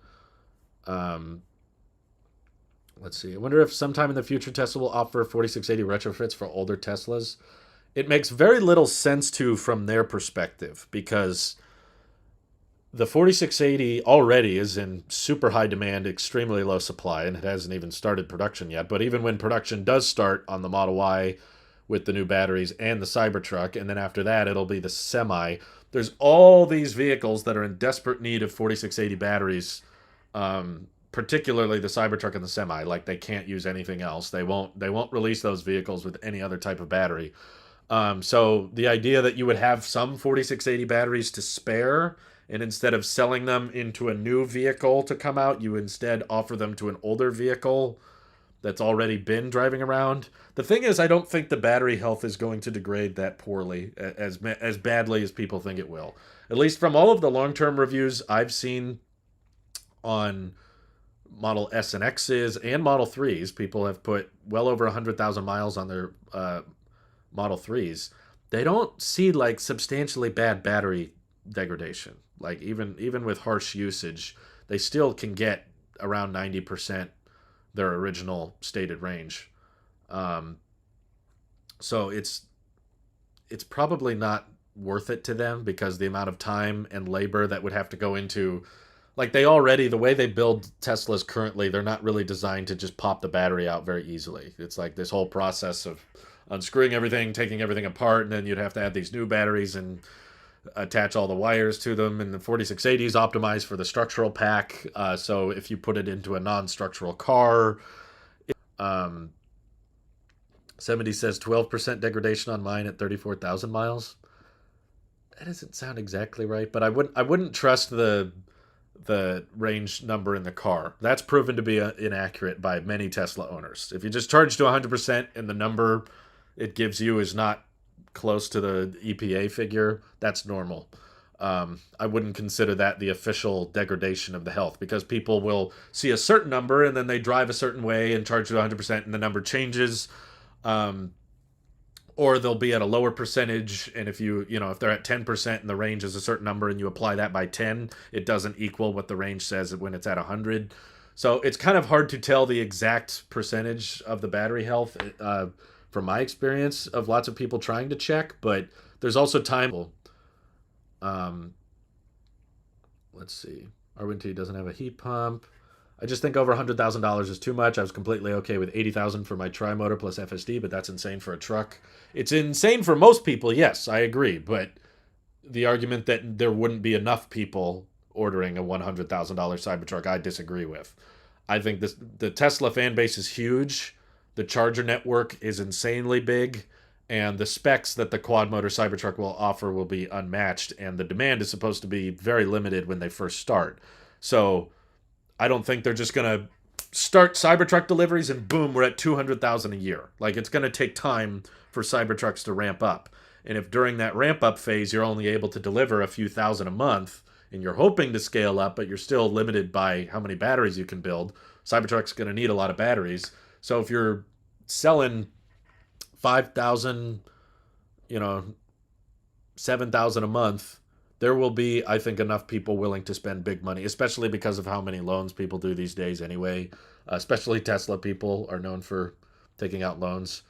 Um, let's see. I wonder if sometime in the future Tesla will offer 4680 retrofits for older Teslas. It makes very little sense to from their perspective because the 4680 already is in super high demand, extremely low supply, and it hasn't even started production yet. But even when production does start on the Model Y with the new batteries and the Cybertruck, and then after that it'll be the Semi, there's all these vehicles that are in desperate need of 4680 batteries, particularly the Cybertruck and the Semi. Like they can't use anything else. They won't release those vehicles with any other type of battery. So the idea that you would have some 4680 batteries to spare, and instead of selling them into a new vehicle to come out, you instead offer them to an older vehicle that's already been driving around. The thing is, I don't think the battery health is going to degrade that poorly, as badly as people think it will. At least from all of the long-term reviews I've seen on Model S and X's and Model 3s, people have put well over 100,000 miles on their Model 3s. They don't see like substantially bad battery degradation. Like even with harsh usage, they still can get around 90% their original stated range. Um, so it's probably not worth it to them because the amount of time and labor that would have to go into, like the way they build Teslas currently, they're not really designed to just pop the battery out very easily. It's like this whole process of unscrewing everything, taking everything apart, and then you'd have to add these new batteries and attach all the wires to them. And the 4680 is optimized for the structural pack. So if you put it into a non-structural car, um, 70 says 12% degradation on mine at 34,000 miles. That doesn't sound exactly right, but I wouldn't trust the range number in the car. That's proven to be inaccurate by many Tesla owners. If you just charge to 100% and the number it gives you is not close to the EPA figure, that's normal. I wouldn't consider that the official degradation of the health because people will see a certain number and then they drive a certain way and charge to 100% and the number changes. Or they'll be at a lower percentage, and if if they're at 10% and the range is a certain number and you apply that by 10, it doesn't equal what the range says when it's at 100. So it's kind of hard to tell the exact percentage of the battery health from my experience of lots of people trying to check, but there's also time. Um, let's see. R1T doesn't have a heat pump. I just think over $100,000 is too much. I was completely okay with $80,000 for my tri-motor plus FSD, but that's insane for a truck. It's insane for most people, yes, I agree. But the argument that there wouldn't be enough people ordering a $100,000 Cybertruck, I disagree with. I think the Tesla fan base is huge. The charger network is insanely big. And the specs that the quad motor Cybertruck will offer will be unmatched. And the demand is supposed to be very limited when they first start. So I don't think they're just going to start Cybertruck deliveries and boom, we're at 200,000 a year. Like, it's going to take time for Cybertrucks to ramp up. And if during that ramp up phase you're only able to deliver a few thousand a month and you're hoping to scale up, but you're still limited by how many batteries you can build, Cybertruck's going to need a lot of batteries. So if you're selling 5,000, you know, 7,000 a month, there will be, I think, enough people willing to spend big money, especially because of how many loans people do these days anyway. Especially Tesla people are known for taking out loans.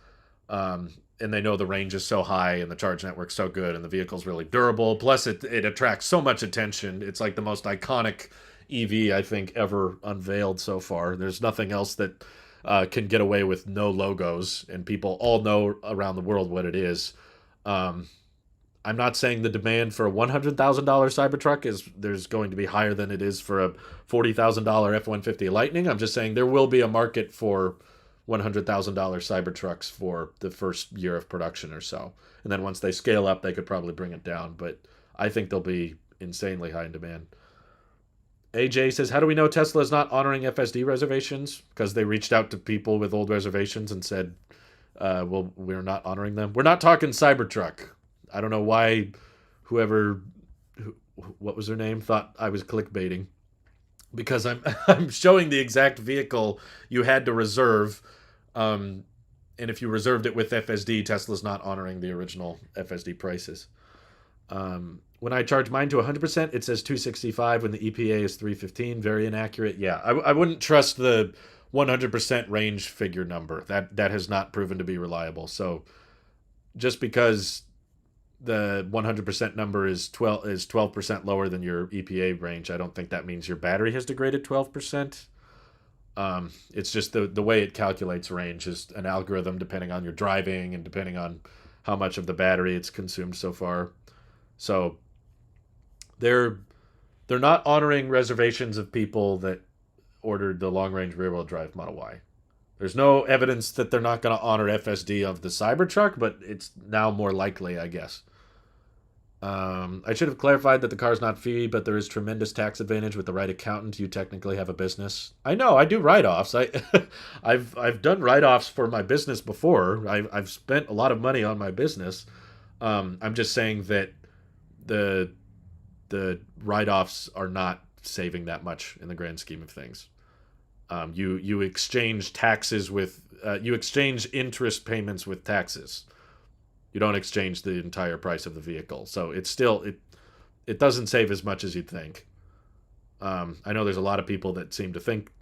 And they know the range is so high and the charge network's so good and the vehicle's really durable. Plus, it attracts so much attention. It's like the most iconic EV, I think, ever unveiled so far. There's nothing else that can get away with no logos, and people all know around the world what it is. I'm not saying the demand for a $100,000 Cybertruck is there's going to be higher than it is for a $40,000 F-150 Lightning. I'm just saying there will be a market for $100,000 Cybertrucks for the first year of production or so. And then once they scale up, they could probably bring it down. But I think they'll be insanely high in demand. AJ says, how do we know Tesla is not honoring FSD reservations? Because they reached out to people with old reservations and said, well, we're not honoring them. We're not talking Cybertruck. I don't know why what was her name, thought I was clickbaiting. Because I'm showing the exact vehicle you had to reserve. And if you reserved it with FSD, Tesla's not honoring the original FSD prices. When I charge mine to 100%, it says 265 when the EPA is 315. Very inaccurate. Yeah, I wouldn't trust the 100% range figure number. That has not proven to be reliable. So just because the 100% number is 12% lower than your EPA range, I don't think that means your battery has degraded 12%. It's just the way it calculates range is an algorithm depending on your driving and depending on how much of the battery it's consumed so far. So they're not honoring reservations of people that ordered the long-range rear-wheel drive Model Y. There's no evidence that they're not going to honor FSD of the Cybertruck, but it's now more likely, I guess. I should have clarified that the car is not fee, but there is tremendous tax advantage with the right accountant. You technically have a business. I know, I do write-offs. I've done write-offs for my business before. I've spent a lot of money on my business. I'm just saying that the write-offs are not saving that much in the grand scheme of things. You exchange taxes with you exchange interest payments with taxes. You don't exchange the entire price of the vehicle, so it's still it doesn't save as much as you'd think. I know there's a lot of people that seem to think,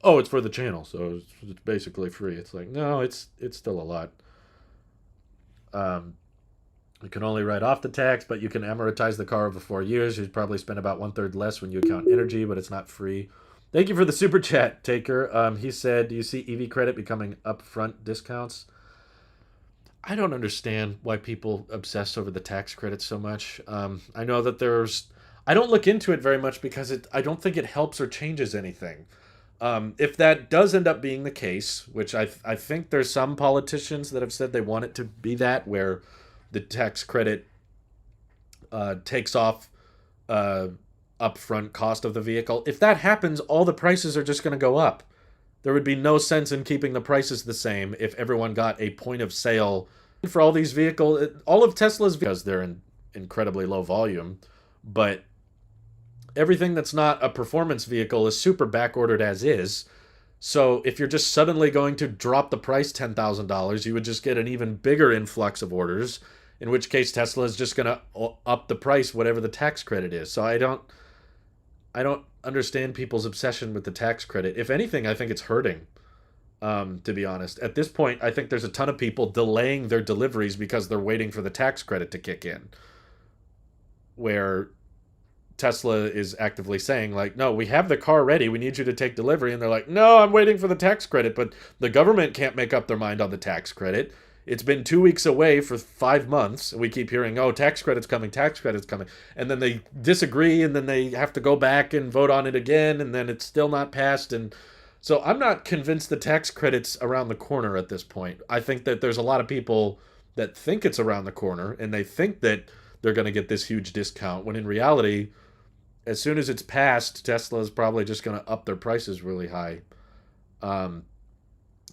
oh, it's for the channel, so it's basically free. It's like, no, it's still a lot. You can only write off the tax, but you can amortize the car over 4 years. You'd probably spend about 1/3 less when you account energy, but it's not free. Thank you for the super chat, Taker. He said, do you see EV credit becoming upfront discounts? I don't understand why people obsess over the tax credits so much. I know that I don't look into it very much because I don't think it helps or changes anything. If that does end up being the case, which I think there's some politicians that have said they want it to be that, where the tax credit takes off upfront cost of the vehicle. If that happens, all the prices are just going to go up. There would be no sense in keeping the prices the same if everyone got a point of sale for all these vehicles. All of Tesla's vehicles, they're in incredibly low volume, but everything that's not a performance vehicle is super backordered as is. So if you're just suddenly going to drop the price $10,000, you would just get an even bigger influx of orders, in which case Tesla is just going to up the price whatever the tax credit is. So I don't understand people's obsession with the tax credit. If anything, I think it's hurting, to be honest. At this point, I think there's a ton of people delaying their deliveries because they're waiting for the tax credit to kick in, where Tesla is actively saying, like, no, we have the car ready, we need you to take delivery. And they're like, no, I'm waiting for the tax credit. But the government can't make up their mind on the tax credit. It's been 2 weeks away for 5 months. And we keep hearing, oh, tax credit's coming, tax credit's coming. And then they disagree, and then they have to go back and vote on it again, and then it's still not passed. And so I'm not convinced the tax credit's around the corner at this point. I think that there's a lot of people that think it's around the corner, and they think that they're going to get this huge discount, when in reality, as soon as it's passed, Tesla is probably just going to up their prices really high. Um,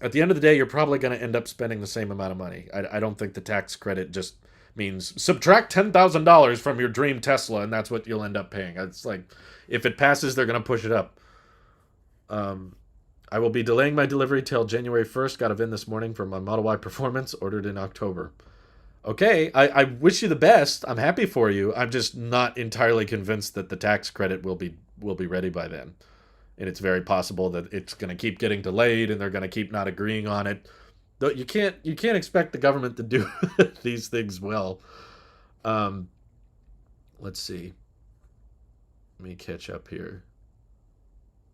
at the end of the day, you're probably going to end up spending the same amount of money. I don't think the tax credit just means subtract $10,000 from your dream Tesla and that's what you'll end up paying. It's like if it passes, they're going to push it up. Um, I will be delaying my delivery till January 1st. Got a VIN this morning for my Model Y Performance, ordered in October. Okay, I wish you the best. I'm happy for you. I'm just not entirely convinced that the tax credit will be ready by then. And it's very possible that it's going to keep getting delayed and they're going to keep not agreeing on it. Though you can't expect the government to do these things well. Um, let's see. Let me catch up here.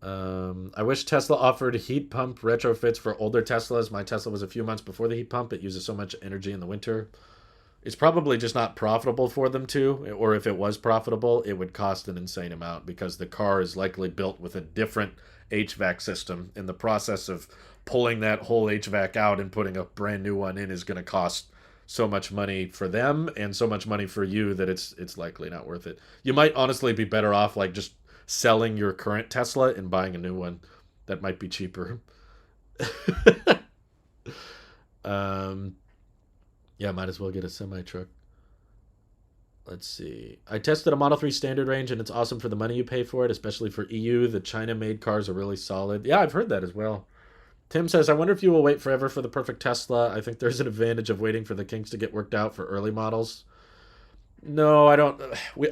I wish Tesla offered heat pump retrofits for older Teslas. My Tesla was a few months before the heat pump. It uses so much energy in the winter. It's probably just not profitable for them to, or if it was profitable, it would cost an insane amount because the car is likely built with a different HVAC system. In the process of pulling that whole HVAC out and putting a brand new one in is going to cost so much money for them and so much money for you that it's likely not worth it. You might honestly be better off like just selling your current Tesla and buying a new one. That might be cheaper. um, yeah, might as well get a semi truck. Let's see. I tested a Model 3 standard range and it's awesome for the money you pay for it, especially for EU. The China made cars are really solid. Yeah, I've heard that as well. Tim says, I wonder if you will wait forever for the perfect Tesla. I think there's an advantage of waiting for the kinks to get worked out for early models. No, I don't.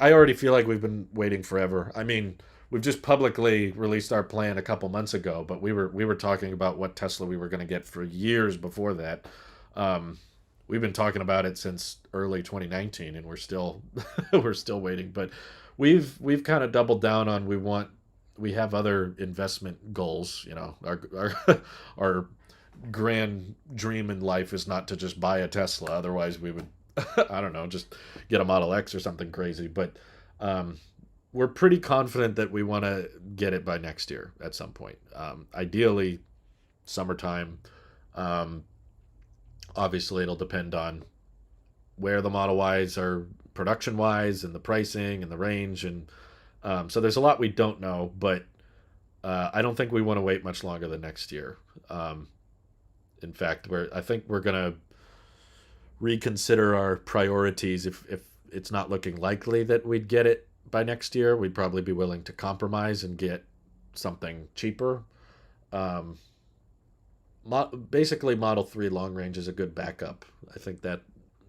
I already feel like we've been waiting forever. I mean, we've just publicly released our plan a couple months ago, but we were talking about what Tesla we were going to get for years before that. Um, we've been talking about it since early 2019, and we're still we're still waiting. But we've kind of doubled down on we have other investment goals. You know, our grand dream in life is not to just buy a Tesla. Otherwise, we would I don't know, just get a Model X or something crazy. But um, we're pretty confident that we want to get it by next year at some point. Ideally, summertime. Um, Obviously, it'll depend on where the Model Ys are production wise and the pricing and the range. And so there's a lot we don't know, but I don't think we want to wait much longer than next year. Um, in fact, I think we're going to reconsider our priorities if it's not looking likely that we'd get it by next year. We'd probably be willing to compromise and get something cheaper. Um, Basically, Model 3 long range is a good backup. I think that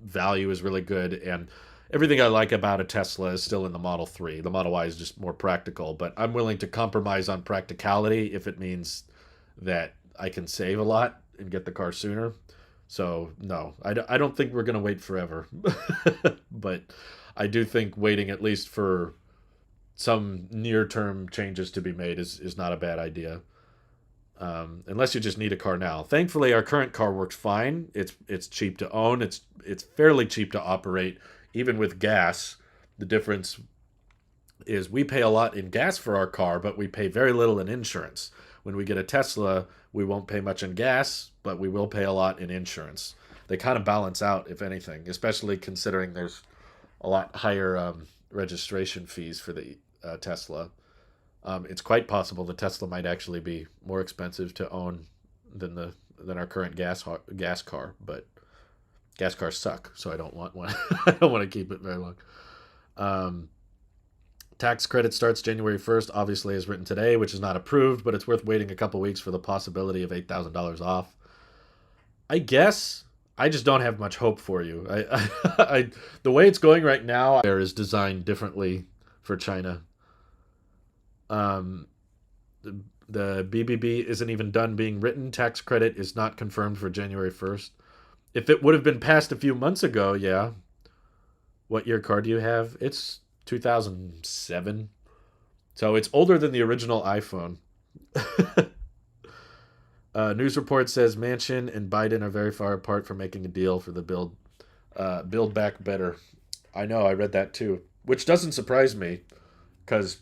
value is really good, and everything I like about a Tesla is still in the Model 3. The Model Y is just more practical, but I'm willing to compromise on practicality if it means that I can save a lot and get the car sooner. So, no, I don't think we're going to wait forever. But I do think waiting at least for some near term changes to be made is not a bad idea. Unless you just need a car now. Thankfully, our current car works fine. It's cheap to own. It's fairly cheap to operate, even with gas. The difference is we pay a lot in gas for our car, but we pay very little in insurance. When we get a Tesla, we won't pay much in gas, but we will pay a lot in insurance. They kind of balance out, if anything, especially considering there's a lot higher registration fees for the Tesla. It's quite possible the Tesla might actually be more expensive to own than our current gas car, but gas cars suck, so I don't want one. I don't want to keep it very long. Um, Tax credit starts January 1st, obviously as written today, which is not approved, but it's worth waiting a couple weeks for the possibility of $8,000 off. I guess I just don't have much hope for you. The way it's going right now, there is designed differently for China. Um, the BBB isn't even done being written. Tax credit is not confirmed for January 1st. If it would have been passed a few months ago, yeah. What year car do you have? It's 2007. So it's older than the original iPhone. News report says Manchin and Biden are very far apart from making a deal for the build back better. I know, I read that too, which doesn't surprise me because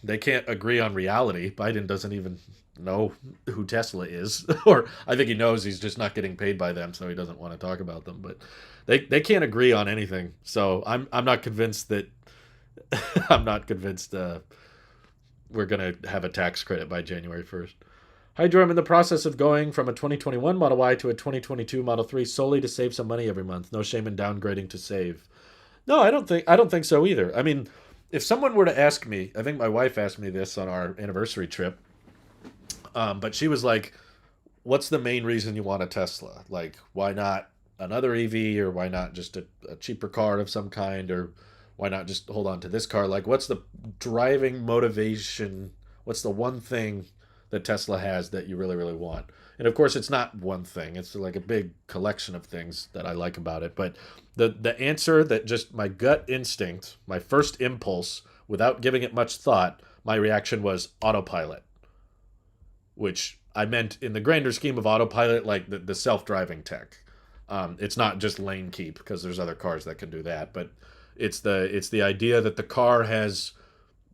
they can't agree on reality. Biden doesn't even know who Tesla is, or I think he knows, he's just not getting paid by them, so he doesn't want to talk about them. But they can't agree on anything. So I'm not convinced that I'm not convinced we're gonna have a tax credit by January 1st. Hi, Drew. I'm in the process of going from a 2021 Model Y to a 2022 Model 3 solely to save some money every month. No shame in downgrading to save. No, I don't think so either. I mean, if someone were to ask me, I think my wife asked me this on our anniversary trip, but she was like, "What's the main reason you want a Tesla? Like, why not another EV, or why not just a cheaper car of some kind, or why not just hold on to this car? Like, what's the driving motivation? What's the one thing that Tesla has that you really, really want?" And of course, it's not one thing. It's like a big collection of things that I like about it. But the answer that just my gut instinct, my first impulse, without giving it much thought, my reaction was autopilot, which I meant in the grander scheme of autopilot, like the self driving tech. It's not just lane keep, because there's other cars that can do that, but it's the idea that the car has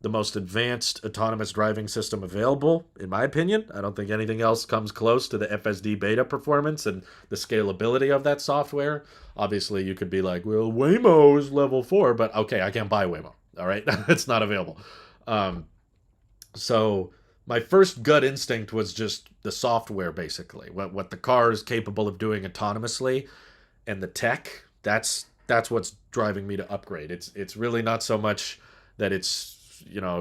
the most advanced autonomous driving system available, in my opinion. I don't think anything else comes close to the FSD beta performance and the scalability of that software. Obviously, you could be like, well, Waymo is level 4, but okay, I can't buy Waymo. All right, it's not available. Um, so my first gut instinct was just the software, basically, what the car is capable of doing autonomously, and the tech. That's what's driving me to upgrade. It's really not so much that it's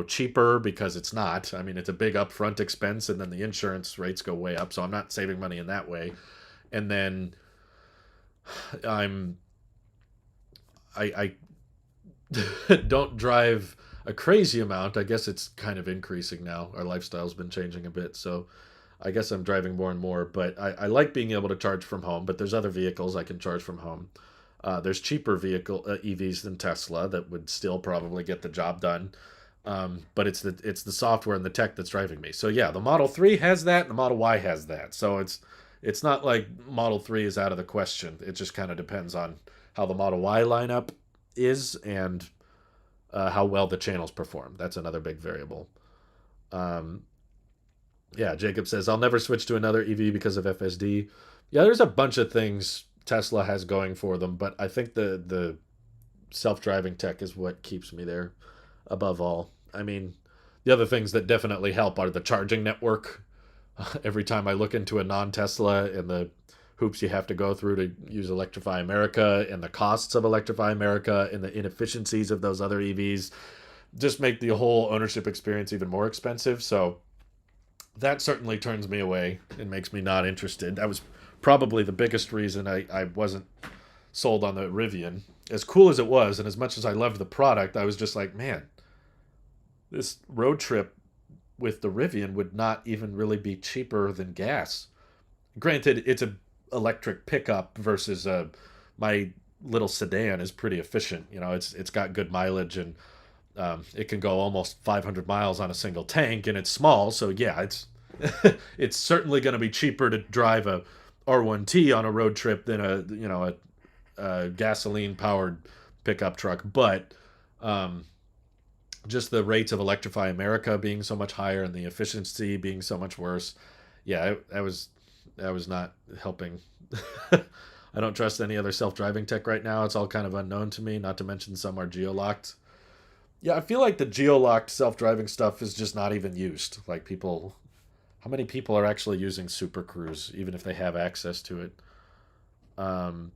cheaper, because it's not. I mean, it's a big upfront expense, and then the insurance rates go way up, so I'm not saving money in that way. And then I'm I don't drive a crazy amount. I guess it's kind of increasing now. Our lifestyle's been changing a bit, so I guess I'm driving more and more. But I like being able to charge from home. But there's other vehicles I can charge from home. There's cheaper vehicle EVs than Tesla that would still probably get the job done. But it's the software and the tech that's driving me. So yeah, the Model 3 has that, and the Model Y has that. So it's not like Model 3 is out of the question. It just kind of depends on how the Model Y lineup is, and how well the channels perform. That's another big variable. Um, yeah, Jacob says, I'll never switch to another EV because of FSD. Yeah, there's a bunch of things Tesla has going for them, but I think the self driving tech is what keeps me there above all. I mean, the other things that definitely help are the charging network. Every time I look into a non Tesla and the hoops you have to go through to use Electrify America, and the costs of Electrify America, and the inefficiencies of those other EVs just make the whole ownership experience even more expensive. So that certainly turns me away and makes me not interested. That was probably the biggest reason I wasn't sold on the Rivian. As cool as it was, and as much as I loved the product, I was just like, man, this road trip with the Rivian would not even really be cheaper than gas. Granted, it's a electric pickup versus my little sedan is pretty efficient. It's got good mileage, and it can go almost 500 miles on a single tank, and it's small. So yeah, it's it's certainly going to be cheaper to drive a R1T on a road trip than a gasoline powered pickup truck. But um, just the rates of Electrify America being so much higher and the efficiency being so much worse, yeah, that was not helping. I don't trust any other self-driving tech right now. It's all kind of unknown to me, not to mention some are geo-locked. Yeah, I feel like the geo-locked self-driving stuff is just not even used. Like, how many people are actually using Super Cruise, even if they have access to it? Um,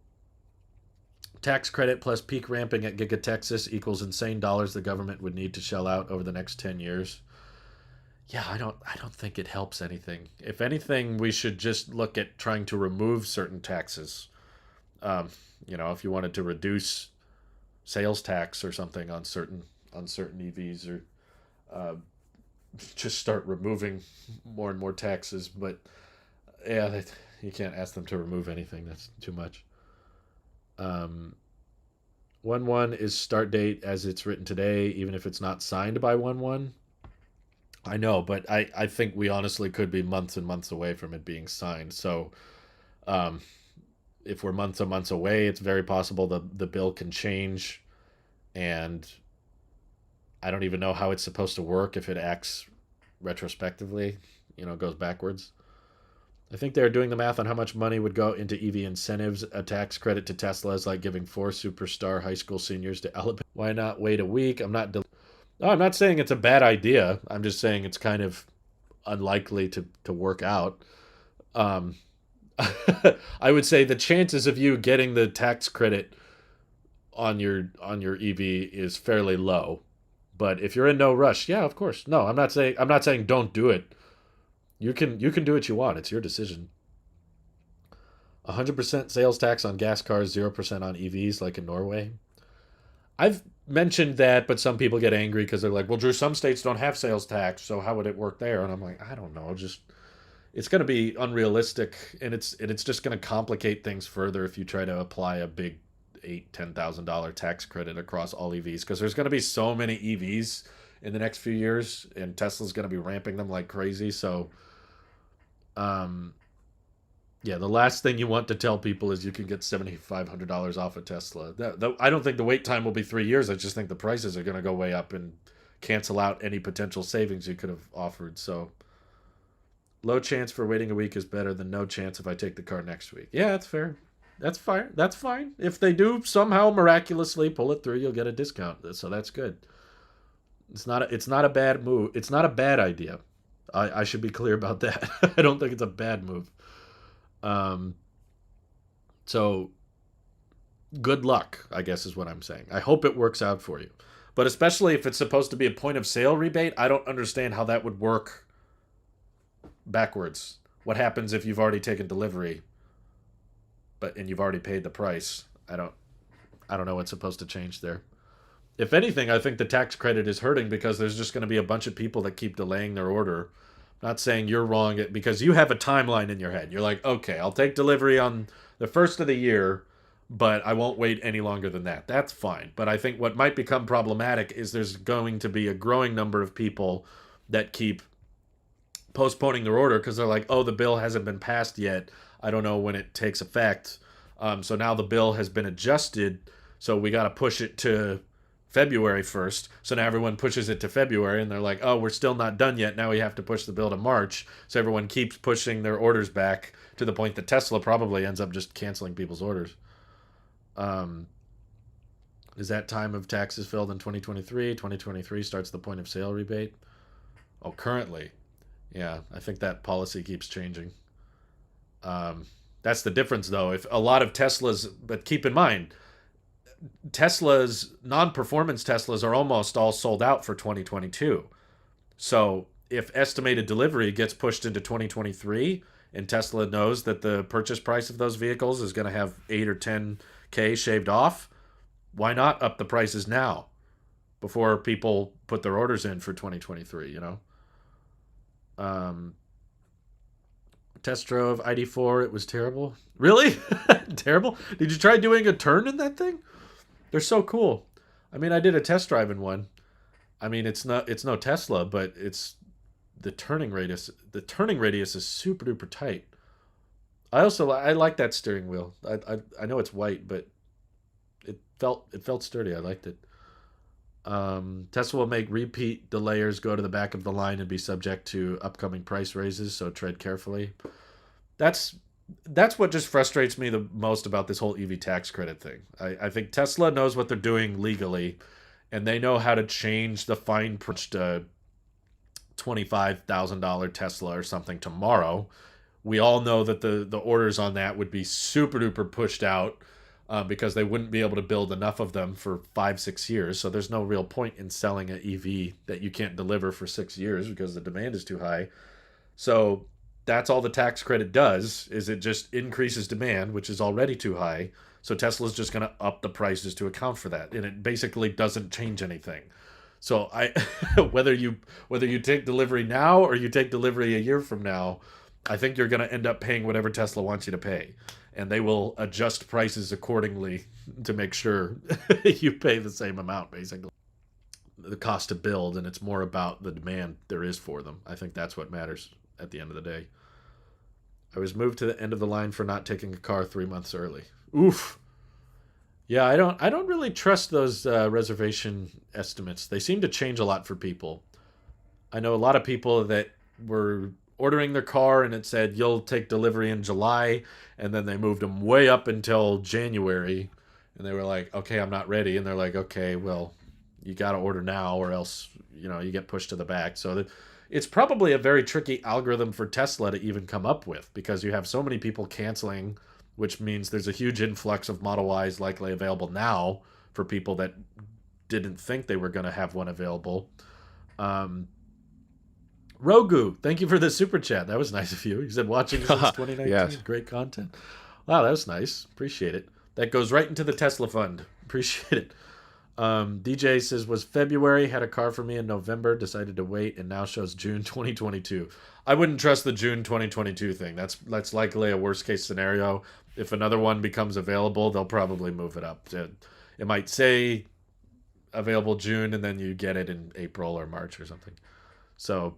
Tax credit plus peak ramping at Giga Texas equals insane dollars the government would need to shell out over the next 10 years. Yeah, I don't think it helps anything. If anything, we should just look at trying to remove certain taxes. Um, if you wanted to reduce sales tax or something on certain EVs, or uh, just start removing more and more taxes. But yeah, you can't ask them to remove anything. That's too much. Um, 1-1 is start date as it's written today, even if it's not signed by 1-1. I know, but I think we honestly could be months and months away from it being signed. So um, if we're months and months away, it's very possible the bill can change, and I don't even know how it's supposed to work if it acts retrospectively, goes backwards. I think they're doing the math on how much money would go into EV incentives. A tax credit to Tesla is like giving 4 superstar high school seniors to Alabama. Why not wait a week? I'm not saying it's a bad idea. I'm just saying it's kind of unlikely to work out. Um, I would say the chances of you getting the tax credit on your EV is fairly low. But if you're in no rush, yeah, of course. No, I'm not saying don't do it. You can do what you want. It's your decision. 100% sales tax on gas cars, 0% on EVs, like in Norway. I've mentioned that, but some people get angry because they're like, "Well, Drew, some states don't have sales tax, so how would it work there?" And I'm like, I don't know. Just it's going to be unrealistic, and it's just going to complicate things further if you try to apply a big $8,000-$10,000 tax credit across all EVs because there's going to be so many EVs in the next few years, and Tesla's going to be ramping them like crazy. So, um, yeah, the last thing you want to tell people is you can get $7,500 off a Tesla. I don't think the wait time will be 3 years. I just think the prices are going to go way up and cancel out any potential savings you could have offered. So, low chance for waiting a week is better than no chance if I take the car next week. Yeah, that's fair. That's fine. That's fine. If they do somehow miraculously pull it through, you'll get a discount. So that's good. It's not a bad move. It's not a bad idea. I should be clear about that. I don't think it's a bad move. Um, so good luck, I guess is what I'm saying. I hope it works out for you. But especially if it's supposed to be a point of sale rebate, I don't understand how that would work backwards. What happens if you've already taken delivery, and you've already paid the price? I don't know what's supposed to change there. If anything, I think the tax credit is hurting because there's just going to be a bunch of people that keep delaying their order. Not saying you're wrong because you have a timeline in your head. You're like, okay, I'll take delivery on the first of the year, but I won't wait any longer than that. That's fine. But I think what might become problematic is there's going to be a growing number of people that keep postponing their order because they're like, oh, the bill hasn't been passed yet. I don't know when it takes effect. So now the bill has been adjusted. So we got to push it to February 1st. So now everyone pushes it to February and they're like, oh, we're still not done yet. Now we have to push the bill to March. So everyone keeps pushing their orders back to the point that Tesla probably ends up just canceling people's orders. Um, is that time of taxes filled in 2023? 2023 starts the point of sale rebate. Oh, currently. Yeah, I think that policy keeps changing. Um, that's the difference, though. If a lot of Teslas, but keep in mind, Tesla's non-performance Teslas are almost all sold out for 2022. So if estimated delivery gets pushed into 2023 and Tesla knows that the purchase price of those vehicles is going to have 8 or 10K shaved off, why not up the prices now before people put their orders in for 2023, you know? Um, Test drove ID4. It was terrible. Really? Terrible? Did you try doing a turn in that thing? They're so cool. I mean, I did a test drive in one. I mean, it's no Tesla, but it's the turning radius. The turning radius is super duper tight. I like that steering wheel. I know it's white, but it felt sturdy. I liked it. Tesla will make repeat delayers go to the back of the line and be subject to upcoming price raises, so tread carefully. That's that's what just frustrates me the most about this whole EV tax credit thing. I think Tesla knows what they're doing legally, and they know how to change the fine print to $25,000 Tesla or something tomorrow. We all know that the orders on that would be super duper pushed out because they wouldn't be able to build enough of them for 5-6 years. So there's no real point in selling an EV that you can't deliver for 6 years because the demand is too high. So that's all the tax credit does, is it just increases demand, which is already too high. So Tesla's just going to up the prices to account for that, and it basically doesn't change anything. So I whether you take delivery now or you take delivery a year from now, I think you're going to end up paying whatever Tesla wants you to pay, and they will adjust prices accordingly to make sure you pay the same amount, basically. The cost to build, and it's more about the demand there is for them. I think that's what matters at the end of the day. I was moved to the end of the line for not taking a car 3 months early. Oof. Yeah, I don't really trust those reservation estimates. They seem to change a lot for people. I know a lot of people that were ordering their car and it said you'll take delivery in July, and then they moved them way up until January, and they were like, okay, I'm not ready, and they're like, okay, well, you got to order now or else you get pushed to the back. So that it's probably a very tricky algorithm for Tesla to even come up with because you have so many people canceling, which means there's a huge influx of Model Ys likely available now for people that didn't think they were going to have one available. Um, Rogu, thank you for the super chat. That was nice of you. He said, watching since 2019. Yes. Great content. Wow, that was nice. Appreciate it. That goes right into the Tesla fund. Appreciate it. DJ says, was February, had a car for me in November, decided to wait, and now shows June 2022. I wouldn't trust the June 2022 thing. That's likely a worst case scenario. If another one becomes available, they'll probably move it up. It might say available June, and then you get it in April or March or something. So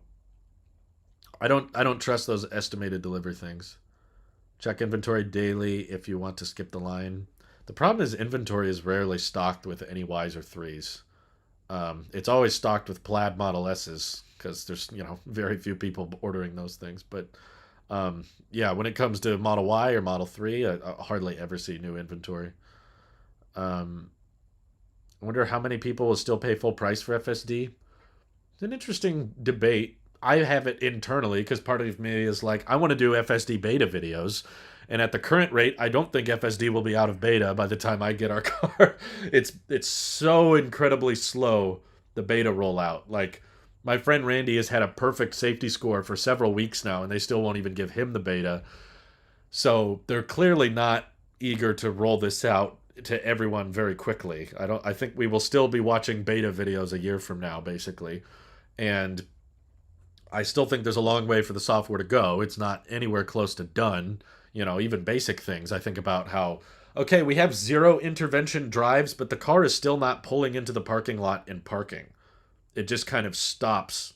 I don't trust those estimated delivery things. Check inventory daily if you want to skip the line. The problem is inventory is rarely stocked with any Ys or 3s. It's always stocked with Plaid Model S's because there's very few people ordering those things. But yeah, when it comes to Model Y or Model 3, I hardly ever see new inventory. I wonder how many people will still pay full price for FSD. It's an interesting debate. I have it internally because part of me is like, I want to do FSD beta videos. And at the current rate, I don't think FSD will be out of beta by the time I get our car. It's so incredibly slow, the beta rollout. Like, my friend Randy has had a perfect safety score for several weeks now, and they still won't even give him the beta. So they're clearly not eager to roll this out to everyone very quickly. I think we will still be watching beta videos a year from now, basically. And I still think there's a long way for the software to go. It's not anywhere close to done. Even basic things. I think about how, okay, we have 0 intervention drives, but the car is still not pulling into the parking lot and parking. It just kind of stops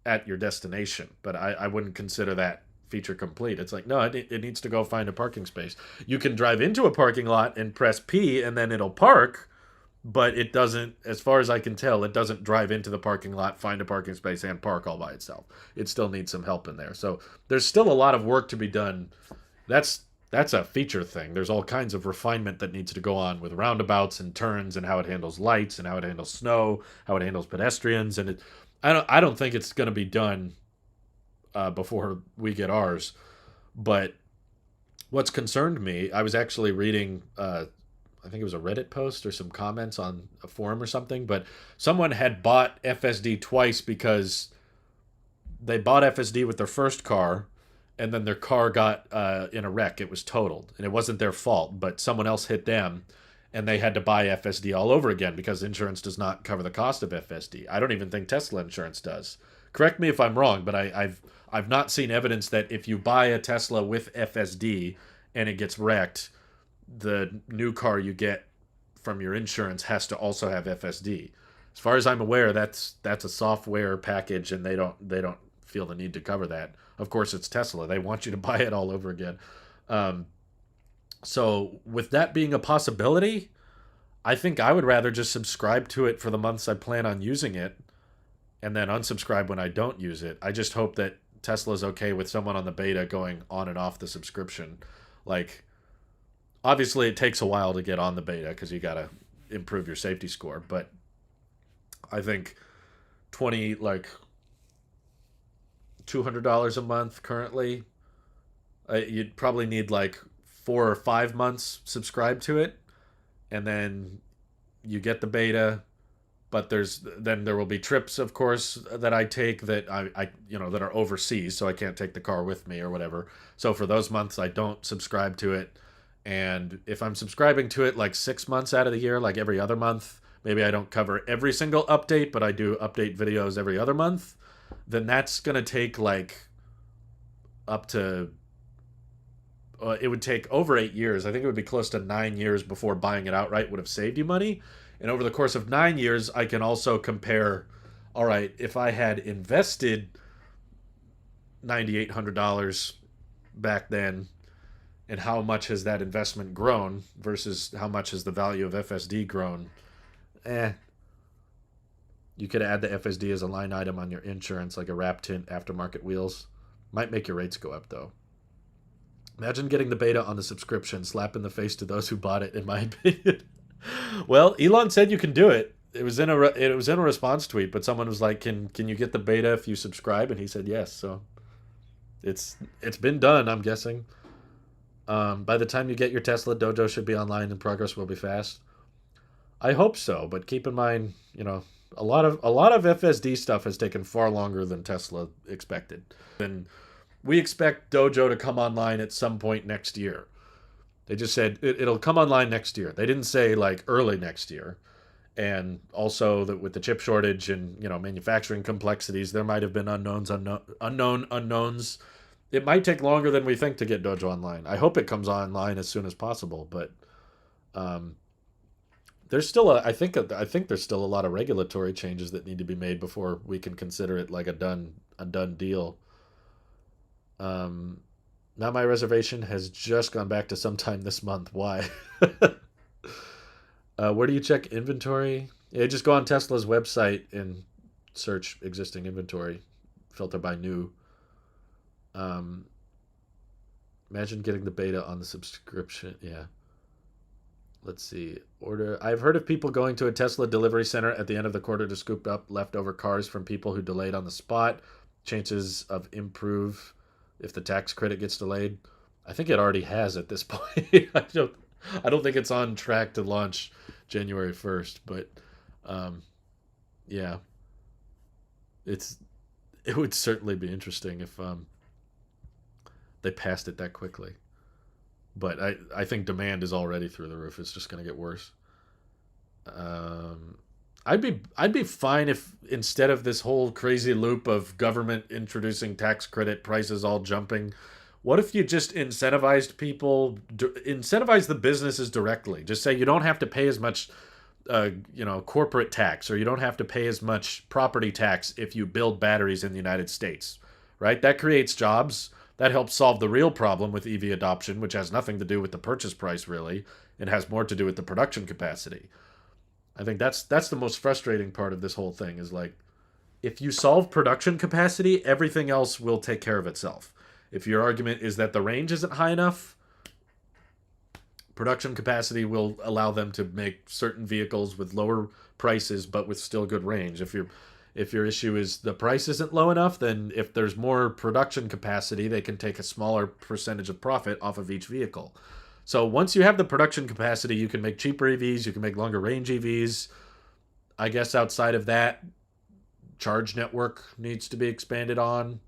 at your destination. But I wouldn't consider that feature complete. It's like, no, it needs to go find a parking space. You can drive into a parking lot and press P and then it'll park, but it doesn't, as far as I can tell, it doesn't drive into the parking lot, find a parking space, and park all by itself. It still needs some help in there. So there's still a lot of work to be done. That's a feature thing. There's all kinds of refinement that needs to go on with roundabouts and turns and how it handles lights and how it handles snow, how it handles pedestrians. And I don't think it's going to be done before we get ours. But what's concerned me, I was actually reading I think it was a Reddit post or some comments on a forum or something, but someone had bought FSD twice because they bought FSD with their first car and then their car got in a wreck. It was totaled and it wasn't their fault, but someone else hit them and they had to buy FSD all over again because insurance does not cover the cost of FSD. I don't even think Tesla insurance does. Correct me if I'm wrong, but I've not seen evidence that if you buy a Tesla with FSD and it gets wrecked, the new car you get from your insurance has to also have FSD. As far as I'm aware, that's a software package, and they don't feel the need to cover that. Of course, it's Tesla; they want you to buy it all over again. So, with that being a possibility, I think I would rather just subscribe to it for the months I plan on using it, and then unsubscribe when I don't use it. I just hope that Tesla's okay with someone on the beta going on and off the subscription, like. Obviously, it takes a while to get on the beta because you got to improve your safety score. But I think $200 a month currently. You'd probably need like 4 or 5 months subscribed to it, and then you get the beta. But then there will be trips, of course, that I take that I that are overseas, so I can't take the car with me or whatever. So for those months, I don't subscribe to it. And if I'm subscribing to it like 6 months out of the year, like every other month, maybe I don't cover every single update, but I do update videos every other month, then that's going to take like up to, it would take over 8 years. I think it would be close to 9 years before buying it outright would have saved you money. And over the course of 9 years, I can also compare, all right, if I had invested $9,800 back then, and how much has that investment grown versus how much has the value of FSD grown? You could add the FSD as a line item on your insurance, like a wrap tint aftermarket wheels. Might make your rates go up, though. Imagine getting the beta on the subscription, slap in the face to those who bought it, in my opinion. Well, Elon said you can do it. it was in a response tweet, but someone was like, can you get the beta if you subscribe?" And he said yes. So it's been done. I'm guessing. By the time you get your Tesla, Dojo should be online and progress will be fast. I hope so, but keep in mind, a lot of FSD stuff has taken far longer than Tesla expected. And we expect Dojo to come online at some point next year. They just said it'll come online next year. They didn't say like early next year. And also that with the chip shortage and manufacturing complexities, there might have been unknown unknowns. It might take longer than we think to get Dojo online. I hope it comes online as soon as possible, but um, there's still I think there's still a lot of regulatory changes that need to be made before we can consider it like a done deal. Um, Now my reservation has just gone back to sometime this month. Why? Where do you check inventory? Yeah, just go on Tesla's website and search existing inventory, filter by new. Um, Imagine getting the beta on the subscription. Yeah. Let's see. Order. I've heard of people going to a Tesla delivery center at the end of the quarter to scoop up leftover cars from people who delayed on the spot. Chances of improve if the tax credit gets delayed. I think it already has at this point. I don't think it's on track to launch January 1st, but um, yeah, it's it would certainly be interesting if they passed it that quickly. But I think demand is already through the roof. It's just going to get worse. Um, I'd be fine if instead of this whole crazy loop of government introducing tax credit prices all jumping, what if you just incentivized people, incentivize the businesses directly? Just say you don't have to pay as much, corporate tax, or you don't have to pay as much property tax if you build batteries in the United States, right? That creates jobs. That helps solve the real problem with EV adoption, which has nothing to do with the purchase price, really. It has more to do with the production capacity. I think that's the most frustrating part of this whole thing is like if you solve production capacity, everything else will take care of itself. If your argument is that the range isn't high enough, production capacity will allow them to make certain vehicles with lower prices but with still good range. If your issue is the price isn't low enough, then if there's more production capacity, they can take a smaller percentage of profit off of each vehicle. So once you have the production capacity, you can make cheaper EVs, you can make longer range EVs. I guess outside of that, charge network needs to be expanded on.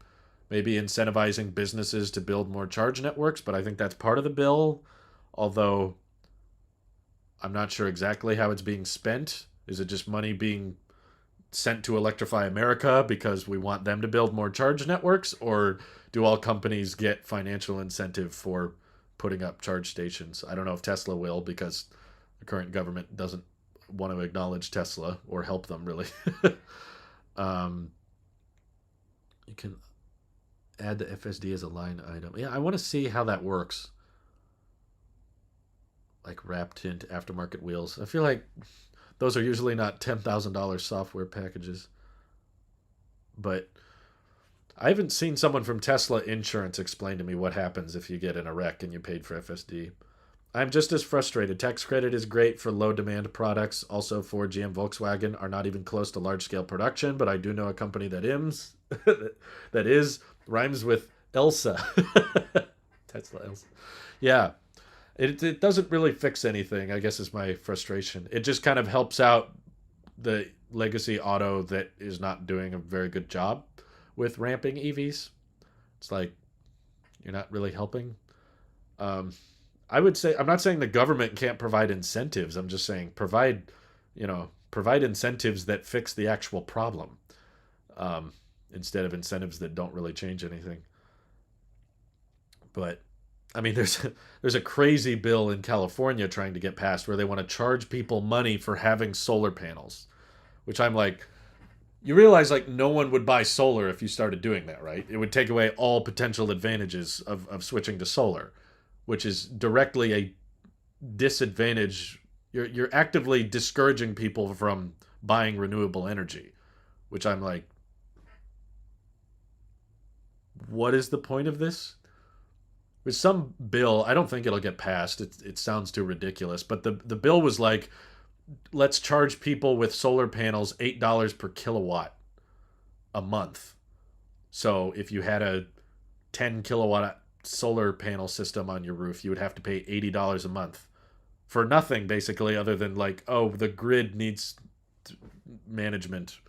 Maybe incentivizing businesses to build more charge networks, but I think that's part of the bill. Although I'm not sure exactly how it's being spent. Is it just money being sent to electrify America because we want them to build more charge networks, or do all companies get financial incentive for putting up charge stations? I don't know if Tesla will because the current government doesn't want to acknowledge Tesla or help them really. um, you can add the FSD as a line item. Yeah, I want to see how that works. Like wrap tint aftermarket wheels. I feel like those are usually not $10,000 software packages. But I haven't seen someone from Tesla Insurance explain to me what happens if you get in a wreck and you paid for FSD. I'm just as frustrated. Tax credit is great for low demand products. Also, Ford, GM, Volkswagen are not even close to large scale production, but I do know a company that is that is rhymes with Elsa. Tesla Elsa. Yeah. It doesn't really fix anything, I guess is my frustration. It just kind of helps out the legacy auto that is not doing a very good job with ramping EVs. It's like you're not really helping. Um, I would say I'm not saying the government can't provide incentives. I'm just saying provide incentives that fix the actual problem, um, instead of incentives that don't really change anything. But I mean, there's a crazy bill in California trying to get passed where they want to charge people money for having solar panels, which I'm like, you realize like no one would buy solar if you started doing that, right? It would take away all potential advantages of switching to solar, which is directly a disadvantage. You're actively discouraging people from buying renewable energy, which I'm like, what is the point of this? With some bill, I don't think it'll get passed. It sounds too ridiculous, but the bill was like let's charge people with solar panels $8 per kilowatt a month. So if you had a 10 kilowatt solar panel system on your roof, you would have to pay $80 a month for nothing, basically, other than like, oh, the grid needs management.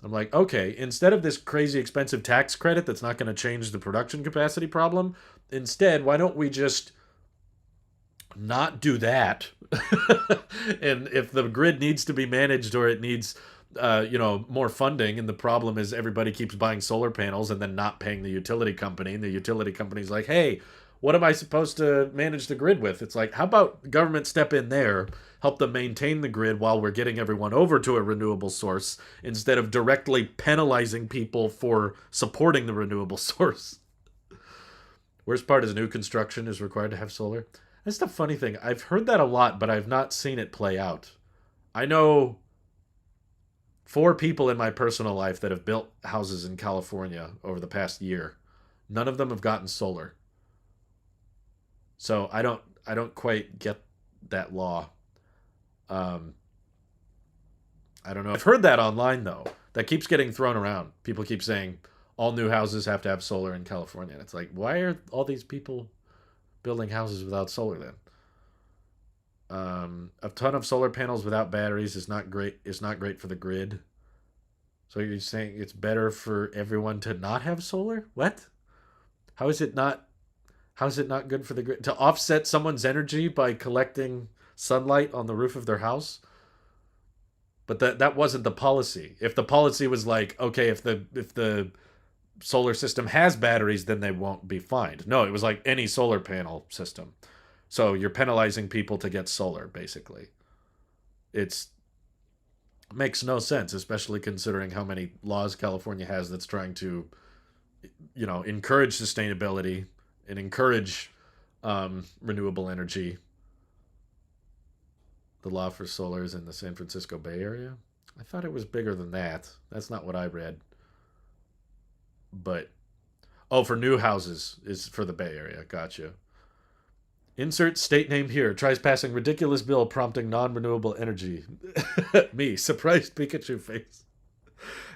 I'm like, okay, instead of this crazy expensive tax credit that's not going to change the production capacity problem, instead, why don't we just not do that? And if the grid needs to be managed or it needs more funding, and the problem is everybody keeps buying solar panels and then not paying the utility company, and the utility company's like, hey, what am I supposed to manage the grid with? It's like, how about government step in there, help them maintain the grid while we're getting everyone over to a renewable source instead of directly penalizing people for supporting the renewable source. Worst part is new construction is required to have solar. That's the funny thing. I've heard that a lot, but I've not seen it play out. I know 4 people in my personal life that have built houses in California over the past year. None of them have gotten solar. So I don't quite get that law. Um, I don't know. I've heard that online though. That keeps getting thrown around. People keep saying all new houses have to have solar in California. And it's like, why are all these people building houses without solar then? A ton of solar panels without batteries is not great. Is not great for the grid. So you're saying it's better for everyone to not have solar? What? How is it not? How is it not good for the grid to offset someone's energy by collecting sunlight on the roof of their house? But that wasn't the policy. If the policy was like, okay, if the solar system has batteries, then they won't be fined. No, it was like any solar panel system. So you're penalizing people to get solar, basically. It's makes no sense, especially considering how many laws California has that's trying to, encourage sustainability and encourage renewable energy. The law for solar is in the San Francisco Bay Area. I thought it was bigger than that. That's not what I read. But oh, for new houses is for the Bay Area. Gotcha. Insert state name here. Tries passing ridiculous bill prompting non-renewable energy. Me, surprised Pikachu face.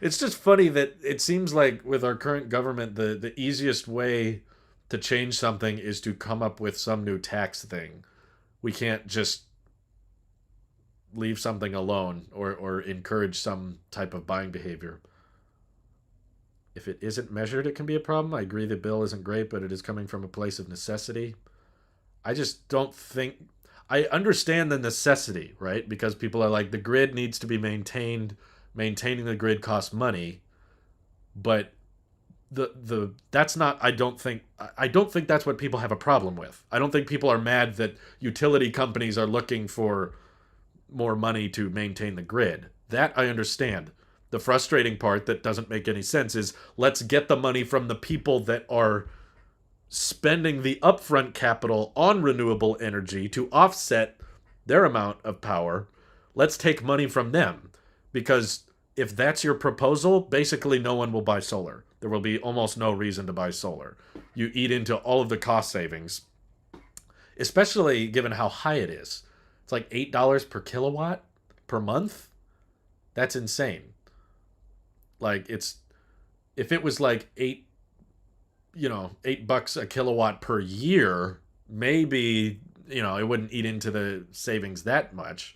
It's just funny that it seems like with our current government, the easiest way to change something is to come up with some new tax thing. We can't just leave something alone or encourage some type of buying behavior. If it isn't measured, it can be a problem. I agree the bill isn't great, but it is coming from a place of necessity. I just don't think I understand the necessity, right? Because people are like the grid needs to be maintained. Maintaining the grid costs money, but the that's not I don't think that's what people have a problem with. I don't think people are mad that utility companies are looking for more money to maintain the grid. That I understand. The frustrating part that doesn't make any sense is let's get the money from the people that are spending the upfront capital on renewable energy to offset their amount of power. Let's take money from them because if that's your proposal, basically no one will buy solar. There will be almost no reason to buy solar. You eat into all of the cost savings, especially given how high it is. It's like $8 per kilowatt per month. That's insane. Like if it was like $8 a kilowatt per year, maybe, it wouldn't eat into the savings that much.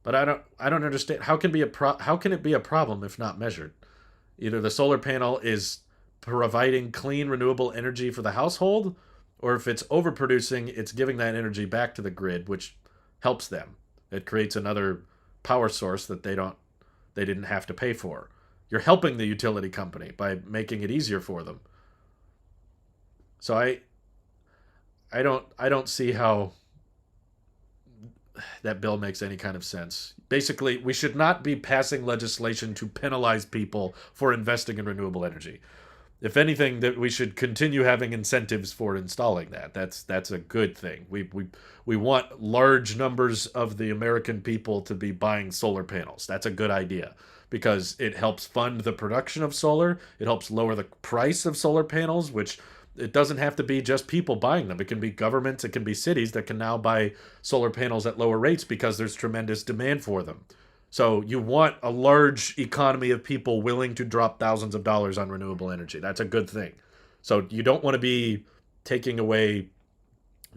But I don't understand how can it be a problem if not measured? Either the solar panel is providing clean renewable energy for the household, or if it's overproducing, it's giving that energy back to the grid, which helps them. It creates another power source that they didn't have to pay for. You're helping the utility company by making it easier for them. So I don't see how that bill makes any kind of sense. Basically, we should not be passing legislation to penalize people for investing in renewable energy. If anything, that we should continue having incentives for installing that. That's a good thing. We want large numbers of the American people to be buying solar panels. That's a good idea because it helps fund the production of solar. It helps lower the price of solar panels, which It doesn't have to be just people buying them. It can be governments, it can be cities that can now buy solar panels at lower rates because there's tremendous demand for them. So you want a large economy of people willing to drop thousands of dollars on renewable energy. That's a good thing. So you don't want to be taking away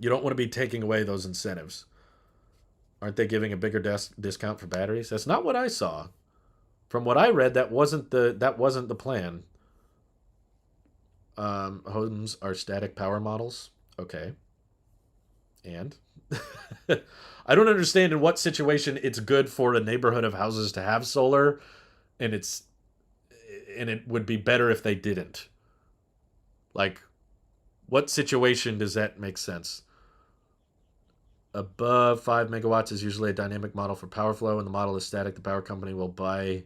those incentives. Aren't they giving a bigger discount for batteries? That's not what I saw. From what I read, that wasn't the plan. Homes are static power models. Okay. And I don't understand in what situation it's good for a neighborhood of houses to have solar, and it would be better if they didn't. Like, what situation does that make sense? Above 5 megawatts is usually a dynamic model for power flow. When the model is static, the power company will buy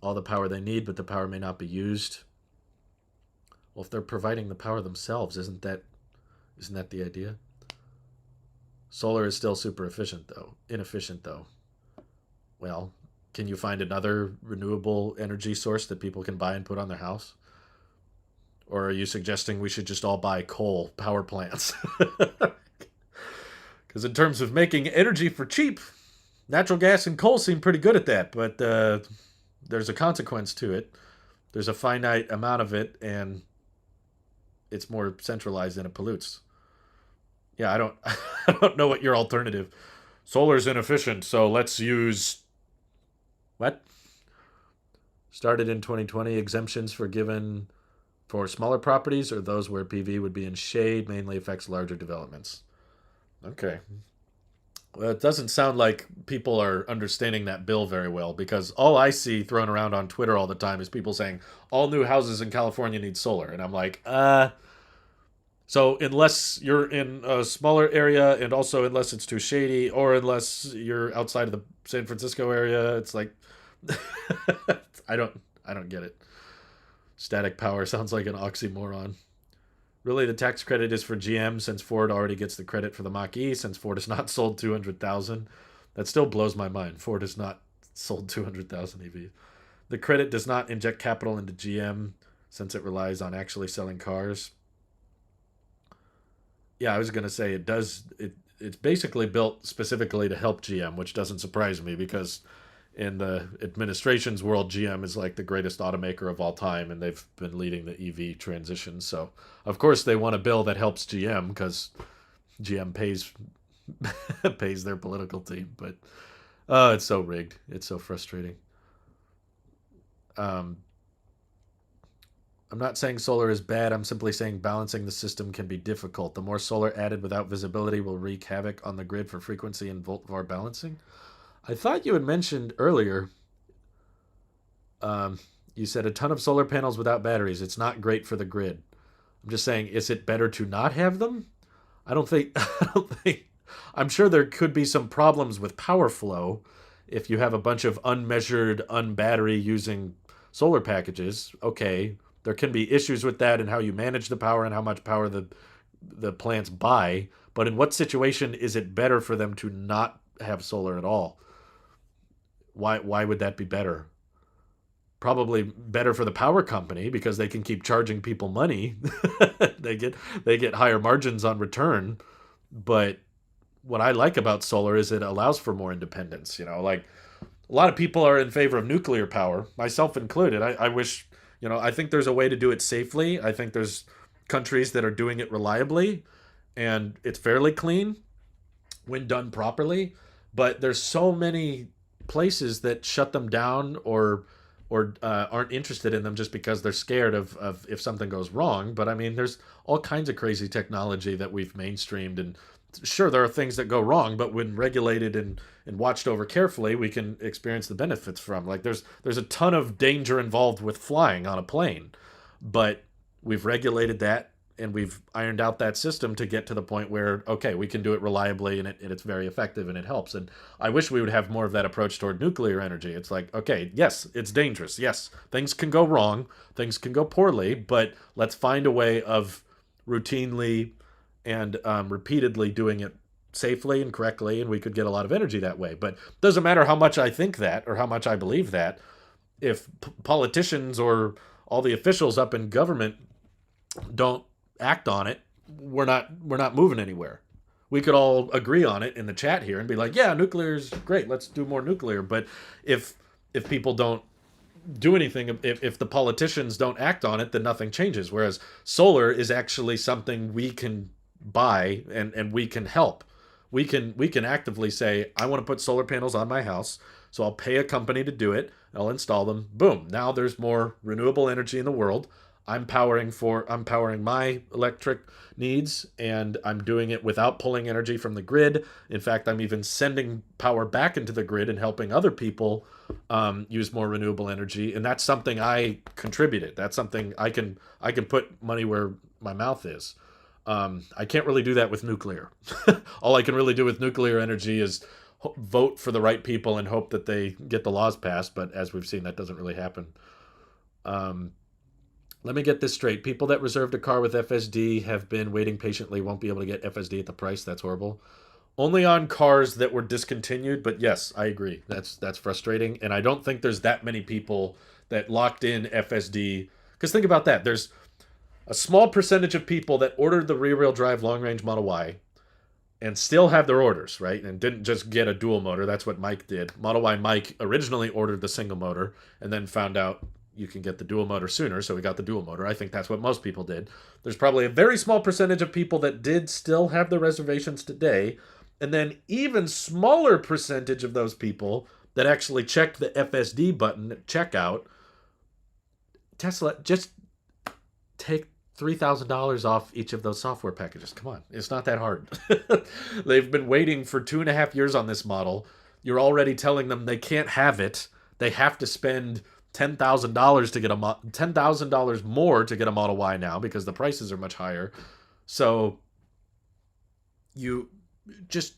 all the power they need, but the power may not be used. Well, if they're providing the power themselves, isn't that the idea? Solar is still super inefficient though. Well, can you find another renewable energy source that people can buy and put on their house? Or are you suggesting we should just all buy coal power plants? Because in terms of making energy for cheap, natural gas and coal seem pretty good at that, but there's a consequence to it. There's a finite amount of it, and it's more centralized and it pollutes. Yeah, I don't I don't know what your alternative. Solar's inefficient, so let's use what? Started in 2020, exemptions for given for smaller properties or those where PV would be in shade, mainly affects larger developments. Okay. Well, it doesn't sound like people are understanding that bill very well because all I see thrown around on Twitter all the time is people saying all new houses in California need solar. And I'm like, so unless you're in a smaller area and also unless it's too shady or unless you're outside of the San Francisco area, it's like I don't get it. Static power sounds like an oxymoron. Really, the tax credit is for GM since Ford already gets the credit for the Mach-E since Ford has not sold 200,000. That still blows my mind. Ford has not sold 200,000 EVs. The credit does not inject capital into GM since it relies on actually selling cars. Yeah, I was going to say it does. It's basically built specifically to help GM, which doesn't surprise me because in the administration's world, GM is like the greatest automaker of all time, and they've been leading the EV transition. So, of course, they want a bill that helps GM because GM pays pays their political team. But it's so rigged. It's so frustrating. Um, I'm not saying solar is bad. I'm simply saying balancing the system can be difficult. The more solar added without visibility will wreak havoc on the grid for frequency and volt-var balancing. I thought you had mentioned earlier, you said a ton of solar panels without batteries. It's not great for the grid. I'm just saying, is it better to not have them? I don't think, I don't think, I'm sure there could be some problems with power flow if you have a bunch of unmeasured, unbattery using solar packages. Okay, there can be issues with that and how you manage the power and how much power the plants buy. But in what situation is it better for them to not have solar at all? Why would that be better? Probably better for the power company because they can keep charging people money. they get they get higher margins on return. But what I like about solar is it allows for more independence. Like a lot of people are in favor of nuclear power, myself included. I wish, I think there's a way to do it safely. I think there's countries that are doing it reliably and it's fairly clean when done properly. But there's so many places that shut them down or aren't interested in them just because they're scared of if something goes wrong. But I mean, there's all kinds of crazy technology that we've mainstreamed, and sure, there are things that go wrong, but when regulated and watched over carefully, we can experience the benefits from. Like there's a ton of danger involved with flying on a plane, but we've regulated that and we've ironed out that system to get to the point where, okay, we can do it reliably and it's very effective and it helps. And I wish we would have more of that approach toward nuclear energy. It's like, okay, yes, it's dangerous. Yes, things can go wrong. Things can go poorly, but let's find a way of routinely and repeatedly doing it safely and correctly, and we could get a lot of energy that way. But it doesn't matter how much I think that or how much I believe that. If politicians or all the officials up in government don't act on it, we're not moving anywhere. We could all agree on it in the chat here and be like, yeah, nuclear is great. Let's do more nuclear. But if people don't do anything, if the politicians don't act on it, then nothing changes. Whereas solar is actually something we can buy, and we can help. We can actively say, I want to put solar panels on my house, so I'll pay a company to do it. I'll install them. Boom. Now there's more renewable energy in the world. I'm powering my electric needs, and I'm doing it without pulling energy from the grid. In fact, I'm even sending power back into the grid and helping other people use more renewable energy. And that's something I contributed. That's something I can put money where my mouth is. I can't really do that with nuclear. All I can really do with nuclear energy is vote for the right people and hope that they get the laws passed. But as we've seen, that doesn't really happen. Um, Let me get this straight. People that reserved a car with FSD have been waiting patiently, won't be able to get FSD at the price. That's horrible. Only on cars that were discontinued, but yes, I agree. That's frustrating, and I don't think there's that many people that locked in FSD. Because think about that. There's a small percentage of people that ordered the rear-wheel drive long-range Model Y and still have their orders, right? And didn't just get a dual motor. That's what Mike did. Model Y Mike originally ordered the single motor and then found out you can get the dual motor sooner, so we got the dual motor. I think that's what most people did. There's probably a very small percentage of people that did still have the reservations today, and then even smaller percentage of those people that actually checked the FSD button at checkout. Tesla, just take $3,000 off each of those software packages. Come on, it's not that hard. They've been waiting for 2.5 years on this model. You're already telling them they can't have it. They have to spend $10,000 to get $10,000 more to get a Model Y now because the prices are much higher. So you just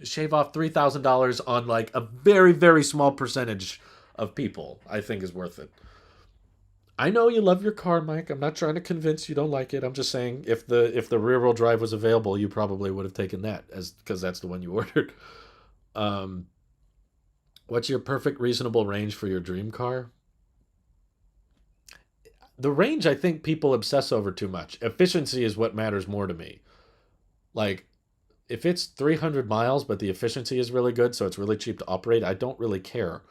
shave off $3,000 on like a very, very small percentage of people. I think is worth it. I know you love your car, Mike. I'm not trying to convince you don't like it. I'm just saying if the rear wheel drive was available, you probably would have taken that as because that's the one you ordered. Um, what's your perfect reasonable range for your dream car? The range I think people obsess over too much. Efficiency is what matters more to me. Like if it's 300 miles but the efficiency is really good, so it's really cheap to operate, I don't really care.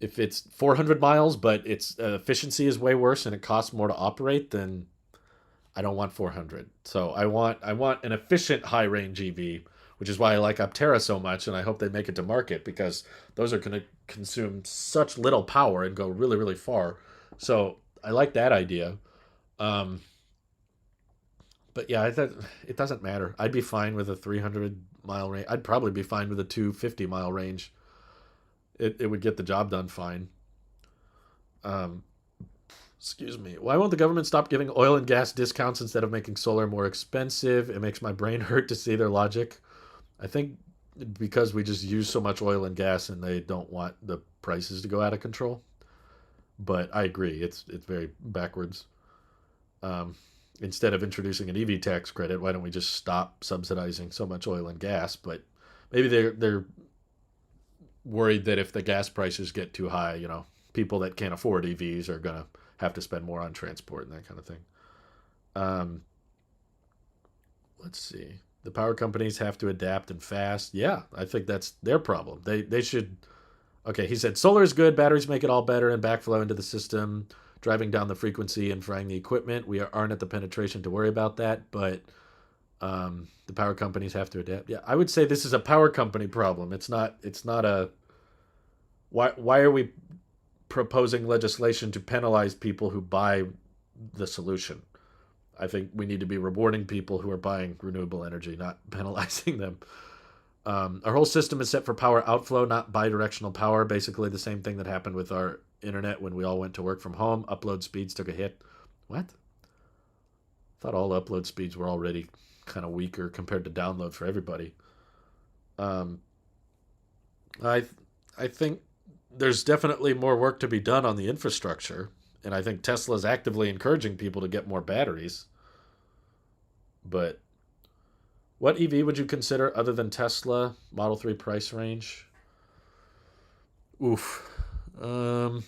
If it's 400 miles but its efficiency is way worse and it costs more to operate, then I don't want 400. So I want an efficient high range EV, which is why I like Aptera so much, and I hope they make it to market because those are going to consume such little power and go really really far. So I like that idea. Um, but yeah, I thought it doesn't matter. I'd be fine with a 300-mile range. I'd probably be fine with a 250-mile range. It would get the job done fine. Um, Excuse me. Why won't the government stop giving oil and gas discounts instead of making solar more expensive? It makes my brain hurt to see their logic. I think because we just use so much oil and gas and they don't want the prices to go out of control. But I agree, it's very backwards. Um, Instead of introducing an EV tax credit, why don't we just stop subsidizing so much oil and gas? But maybe they're worried that if the gas prices get too high, people that can't afford EVs are gonna have to spend more on transport and that kind of thing. Um, let's see. The power companies have to adapt and fast. Yeah, I think that's their problem. They should. Okay, he said solar is good. Batteries make it all better and backflow into the system, driving down the frequency and frying the equipment. We aren't at the penetration to worry about that, but the power companies have to adapt. Yeah, I would say this is a power company problem. It's not. It's not a. Why are we proposing legislation to penalize people who buy the solution? I think we need to be rewarding people who are buying renewable energy, not penalizing them. Our whole system is set for power outflow, not bidirectional power. Basically, the same thing that happened with our internet when we all went to work from home. Upload speeds took a hit. What? I thought all upload speeds were already kind of weaker compared to download for everybody. Um, I I think there's definitely more work to be done on the infrastructure, and I think Tesla's actively encouraging people to get more batteries. But what EV would you consider other than Tesla Model 3 price range? Oof. Um,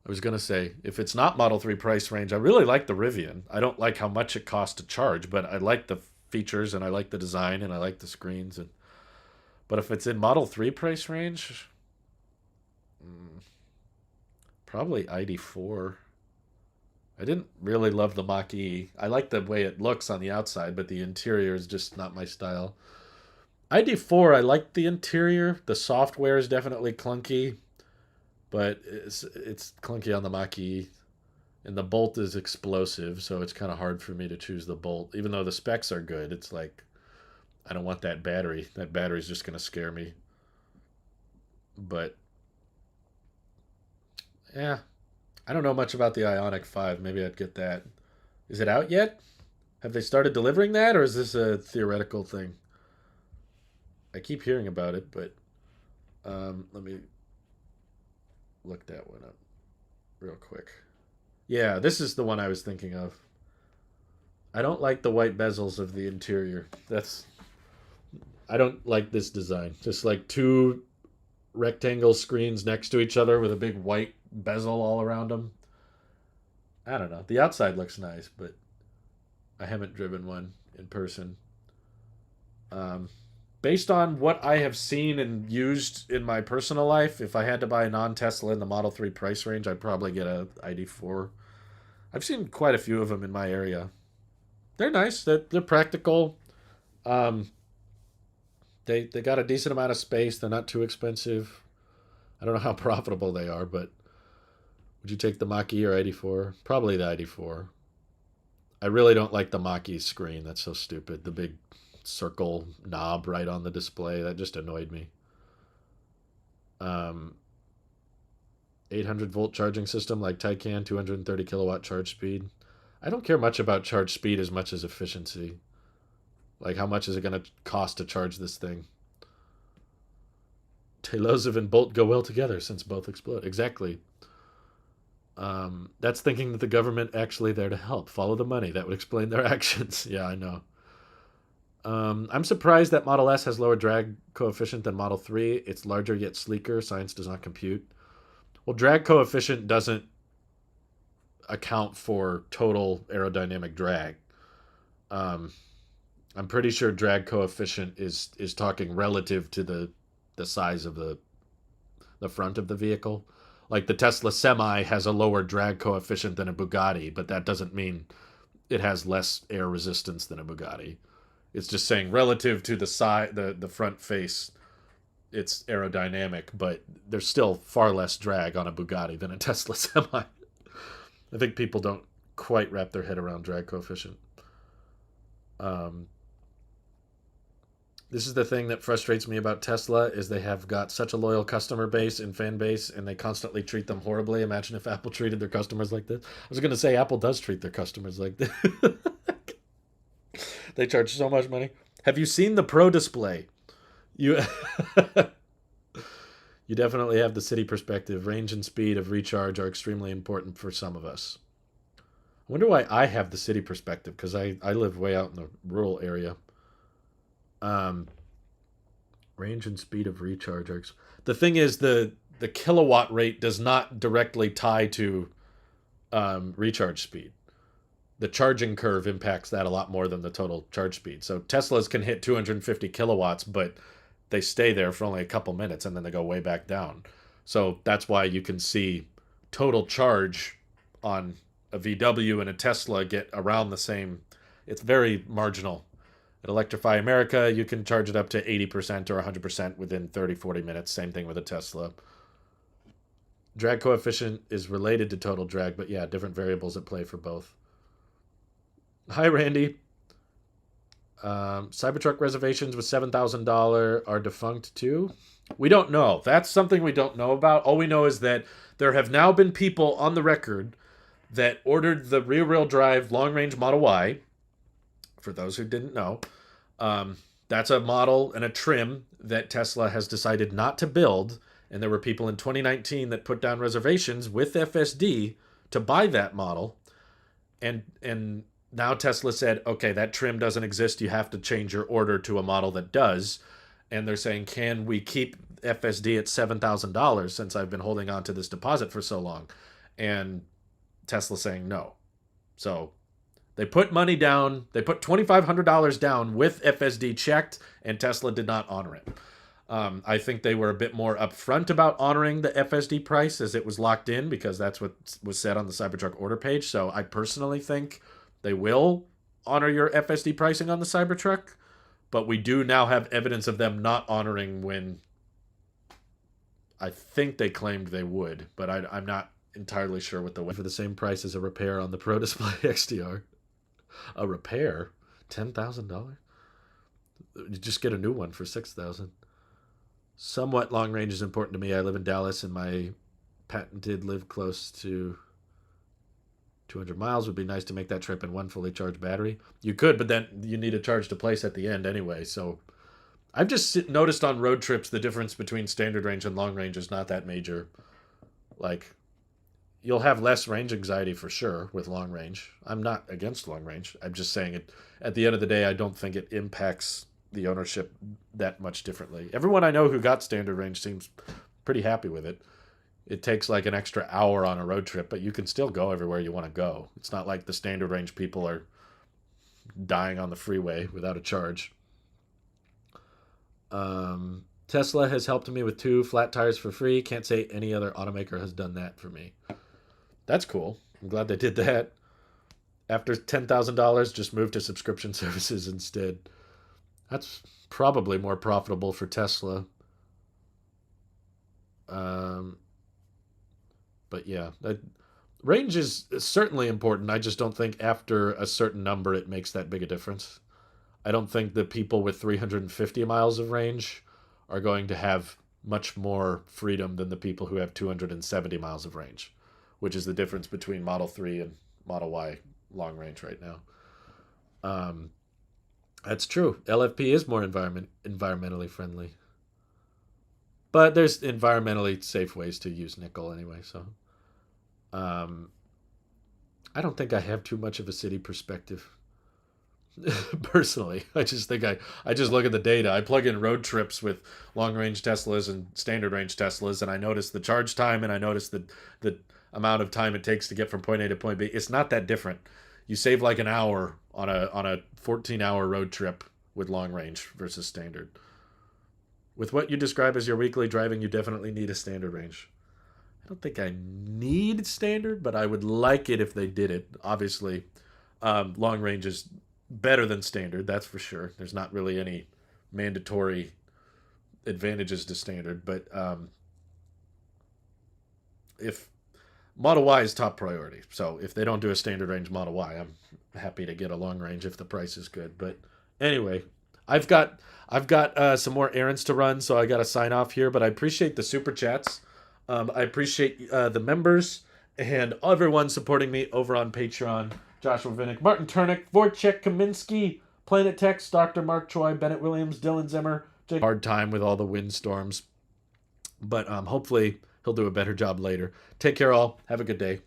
I was going to say, if it's not Model 3 price range, I really like the Rivian. I don't like how much it costs to charge, but I like the features and I like the design and I like the screens. But if it's in Model 3 price range, mm, probably ID4. I didn't really love the Mach E. I like the way it looks on the outside, but the interior is just not my style. ID4, I like the interior. The software is definitely clunky, but it's clunky on the Mach E. And the Bolt is explosive, so it's kind of hard for me to choose the Bolt. Even though the specs are good, it's like, I don't want that battery. That battery's just going to scare me. But, yeah, I don't know much about the Ionic 5. Maybe I'd get that. Is it out yet? Have they started delivering that, or is this a theoretical thing? I keep hearing about it, but let me look that one up real quick. Yeah, this is the one I was thinking of. I don't like the white bezels of the interior. I don't like this design. Just like two rectangle screens next to each other with a big white bezel all around them. I don't know. The outside looks nice, but I haven't driven one in person. Um, Based on what I have seen and used in my personal life, if I had to buy a non-Tesla in the Model 3 price range, I'd probably get a ID4. I've seen quite a few of them in my area. They're nice. They're practical. Um, they got a decent amount of space. They're not too expensive. I don't know how profitable they are, but would you take the Mach-E or ID4? Probably the ID4. I really don't like the Mach-E screen. That's so stupid. The big circle knob right on the display. That just annoyed me. Um, 800-volt charging system like Taycan, 230 kilowatt charge speed. I don't care much about charge speed as much as efficiency. Like, how much is it going to cost to charge this thing? Telosive and Bolt go well together since both explode. Exactly. That's thinking that the government actually there to help. Follow the money. That would explain their actions. Yeah, I know. I'm surprised that Model S has lower drag coefficient than Model 3. It's larger yet sleeker. Science does not compute. Well, drag coefficient doesn't account for total aerodynamic drag. Um, I'm pretty sure drag coefficient is talking relative to the size of the front of the vehicle. Like the Tesla Semi has a lower drag coefficient than a Bugatti, but that doesn't mean it has less air resistance than a Bugatti. It's just saying relative to the side, the front face, it's aerodynamic, but there's still far less drag on a Bugatti than a Tesla Semi. I think people don't quite wrap their head around drag coefficient. Um, this is the thing that frustrates me about Tesla is they have got such a loyal customer base and fan base, and they constantly treat them horribly. Imagine if Apple treated their customers like this. I was going to say Apple does treat their customers like this. They charge so much money. Have you seen the Pro display? You you definitely have the city perspective. Range and speed of recharge are extremely important for some of us. I wonder why I have the city perspective, because I live way out in the rural area. Um, Range and speed of recharge are. The thing is, the kilowatt rate does not directly tie to recharge speed. The charging curve impacts that a lot more than the total charge speed. So Teslas can hit 250 kilowatts, but they stay there for only a couple minutes and then they go way back down. So that's why you can see total charge on a VW and a Tesla get around the same. It's very marginal. At Electrify America, you can charge it up to 80% or 100% within 30, 40 minutes. Same thing with a Tesla. Drag coefficient is related to total drag, but yeah, different variables at play for both. Hi, Randy. Cybertruck reservations with $7,000 are defunct too. We don't know. That's something we don't know about. All we know is that there have now been people on the record that ordered the rear-wheel drive long-range Model Y. For those who didn't know, that's a model and a trim that Tesla has decided not to build. And there were people in 2019 that put down reservations with FSD to buy that model. And now Tesla said, okay, that trim doesn't exist. You have to change your order to a model that does. And they're saying, can we keep FSD at $7,000 since I've been holding on to this deposit for so long? and Tesla saying no. So they put money down. They put $2,500 down with FSD checked, and Tesla did not honor it. I think they were a bit more upfront about honoring the FSD price as it was locked in, because that's what was said on the Cybertruck order page. So I personally think they will honor your FSD pricing on the Cybertruck, but we do now have evidence of them not honoring when I think they claimed they would, but I'm not entirely sure what the way for the same price as a repair on the Pro Display XDR. A repair, $10,000. You just get a new one for $6,000. Somewhat long range is important to me. I live in Dallas, and my patented live close to 200 miles. Would be nice to make that trip in one fully charged battery. You could, but then you need a charge to place at the end anyway. So I've just noticed on road trips the difference between standard range and long range is not that major. Like, you'll have less range anxiety for sure with long range. I'm not against long range. I'm just saying it. At the end of the day, I don't think it impacts the ownership that much differently. Everyone I know who got standard range seems pretty happy with it. It takes like an extra hour on a road trip, but you can still go everywhere you want to go. It's not like the standard range people are dying on the freeway without a charge. Tesla has helped me with 2 flat tires for free. Can't say any other automaker has done that for me. That's cool. I'm glad they did that. After $10,000, just move to subscription services instead. That's probably more profitable for Tesla. But yeah, range is certainly important. I just don't think after a certain number it makes that big a difference. I don't think the people with 350 miles of range are going to have much more freedom than the people who have 270 miles of range, which is the difference between Model 3 and Model Y long range right now. That's true. LFP is more environmentally friendly. But there's environmentally safe ways to use nickel anyway, so I don't think I have too much of a city perspective. Personally, I just think I just look at the data. I plug in road trips with long range Teslas and standard range Teslas, and I notice the charge time, and I notice the amount of time it takes to get from point A to point B. It's not that different. You save like an hour on a 14-hour road trip with long range versus standard. With what you describe as your weekly driving, you definitely need a standard range. I don't think I need standard, but I would like it if they did it. Obviously, long range is better than standard, that's for sure. There's not really any mandatory advantages to standard, but if Model Y is top priority, so if they don't do a standard range Model Y, I'm happy to get a long range if the price is good. But anyway, I've got some more errands to run, so I got to sign off here. But I appreciate the super chats. I appreciate the members and everyone supporting me over on Patreon. Joshua Vinnick, Martin Turnick, Vorchek Kaminsky, Planet Text, Dr. Mark Choi, Bennett Williams, Dylan Zimmer. Hard time with all the windstorms, but hopefully he'll do a better job later. Take care, all. Have a good day.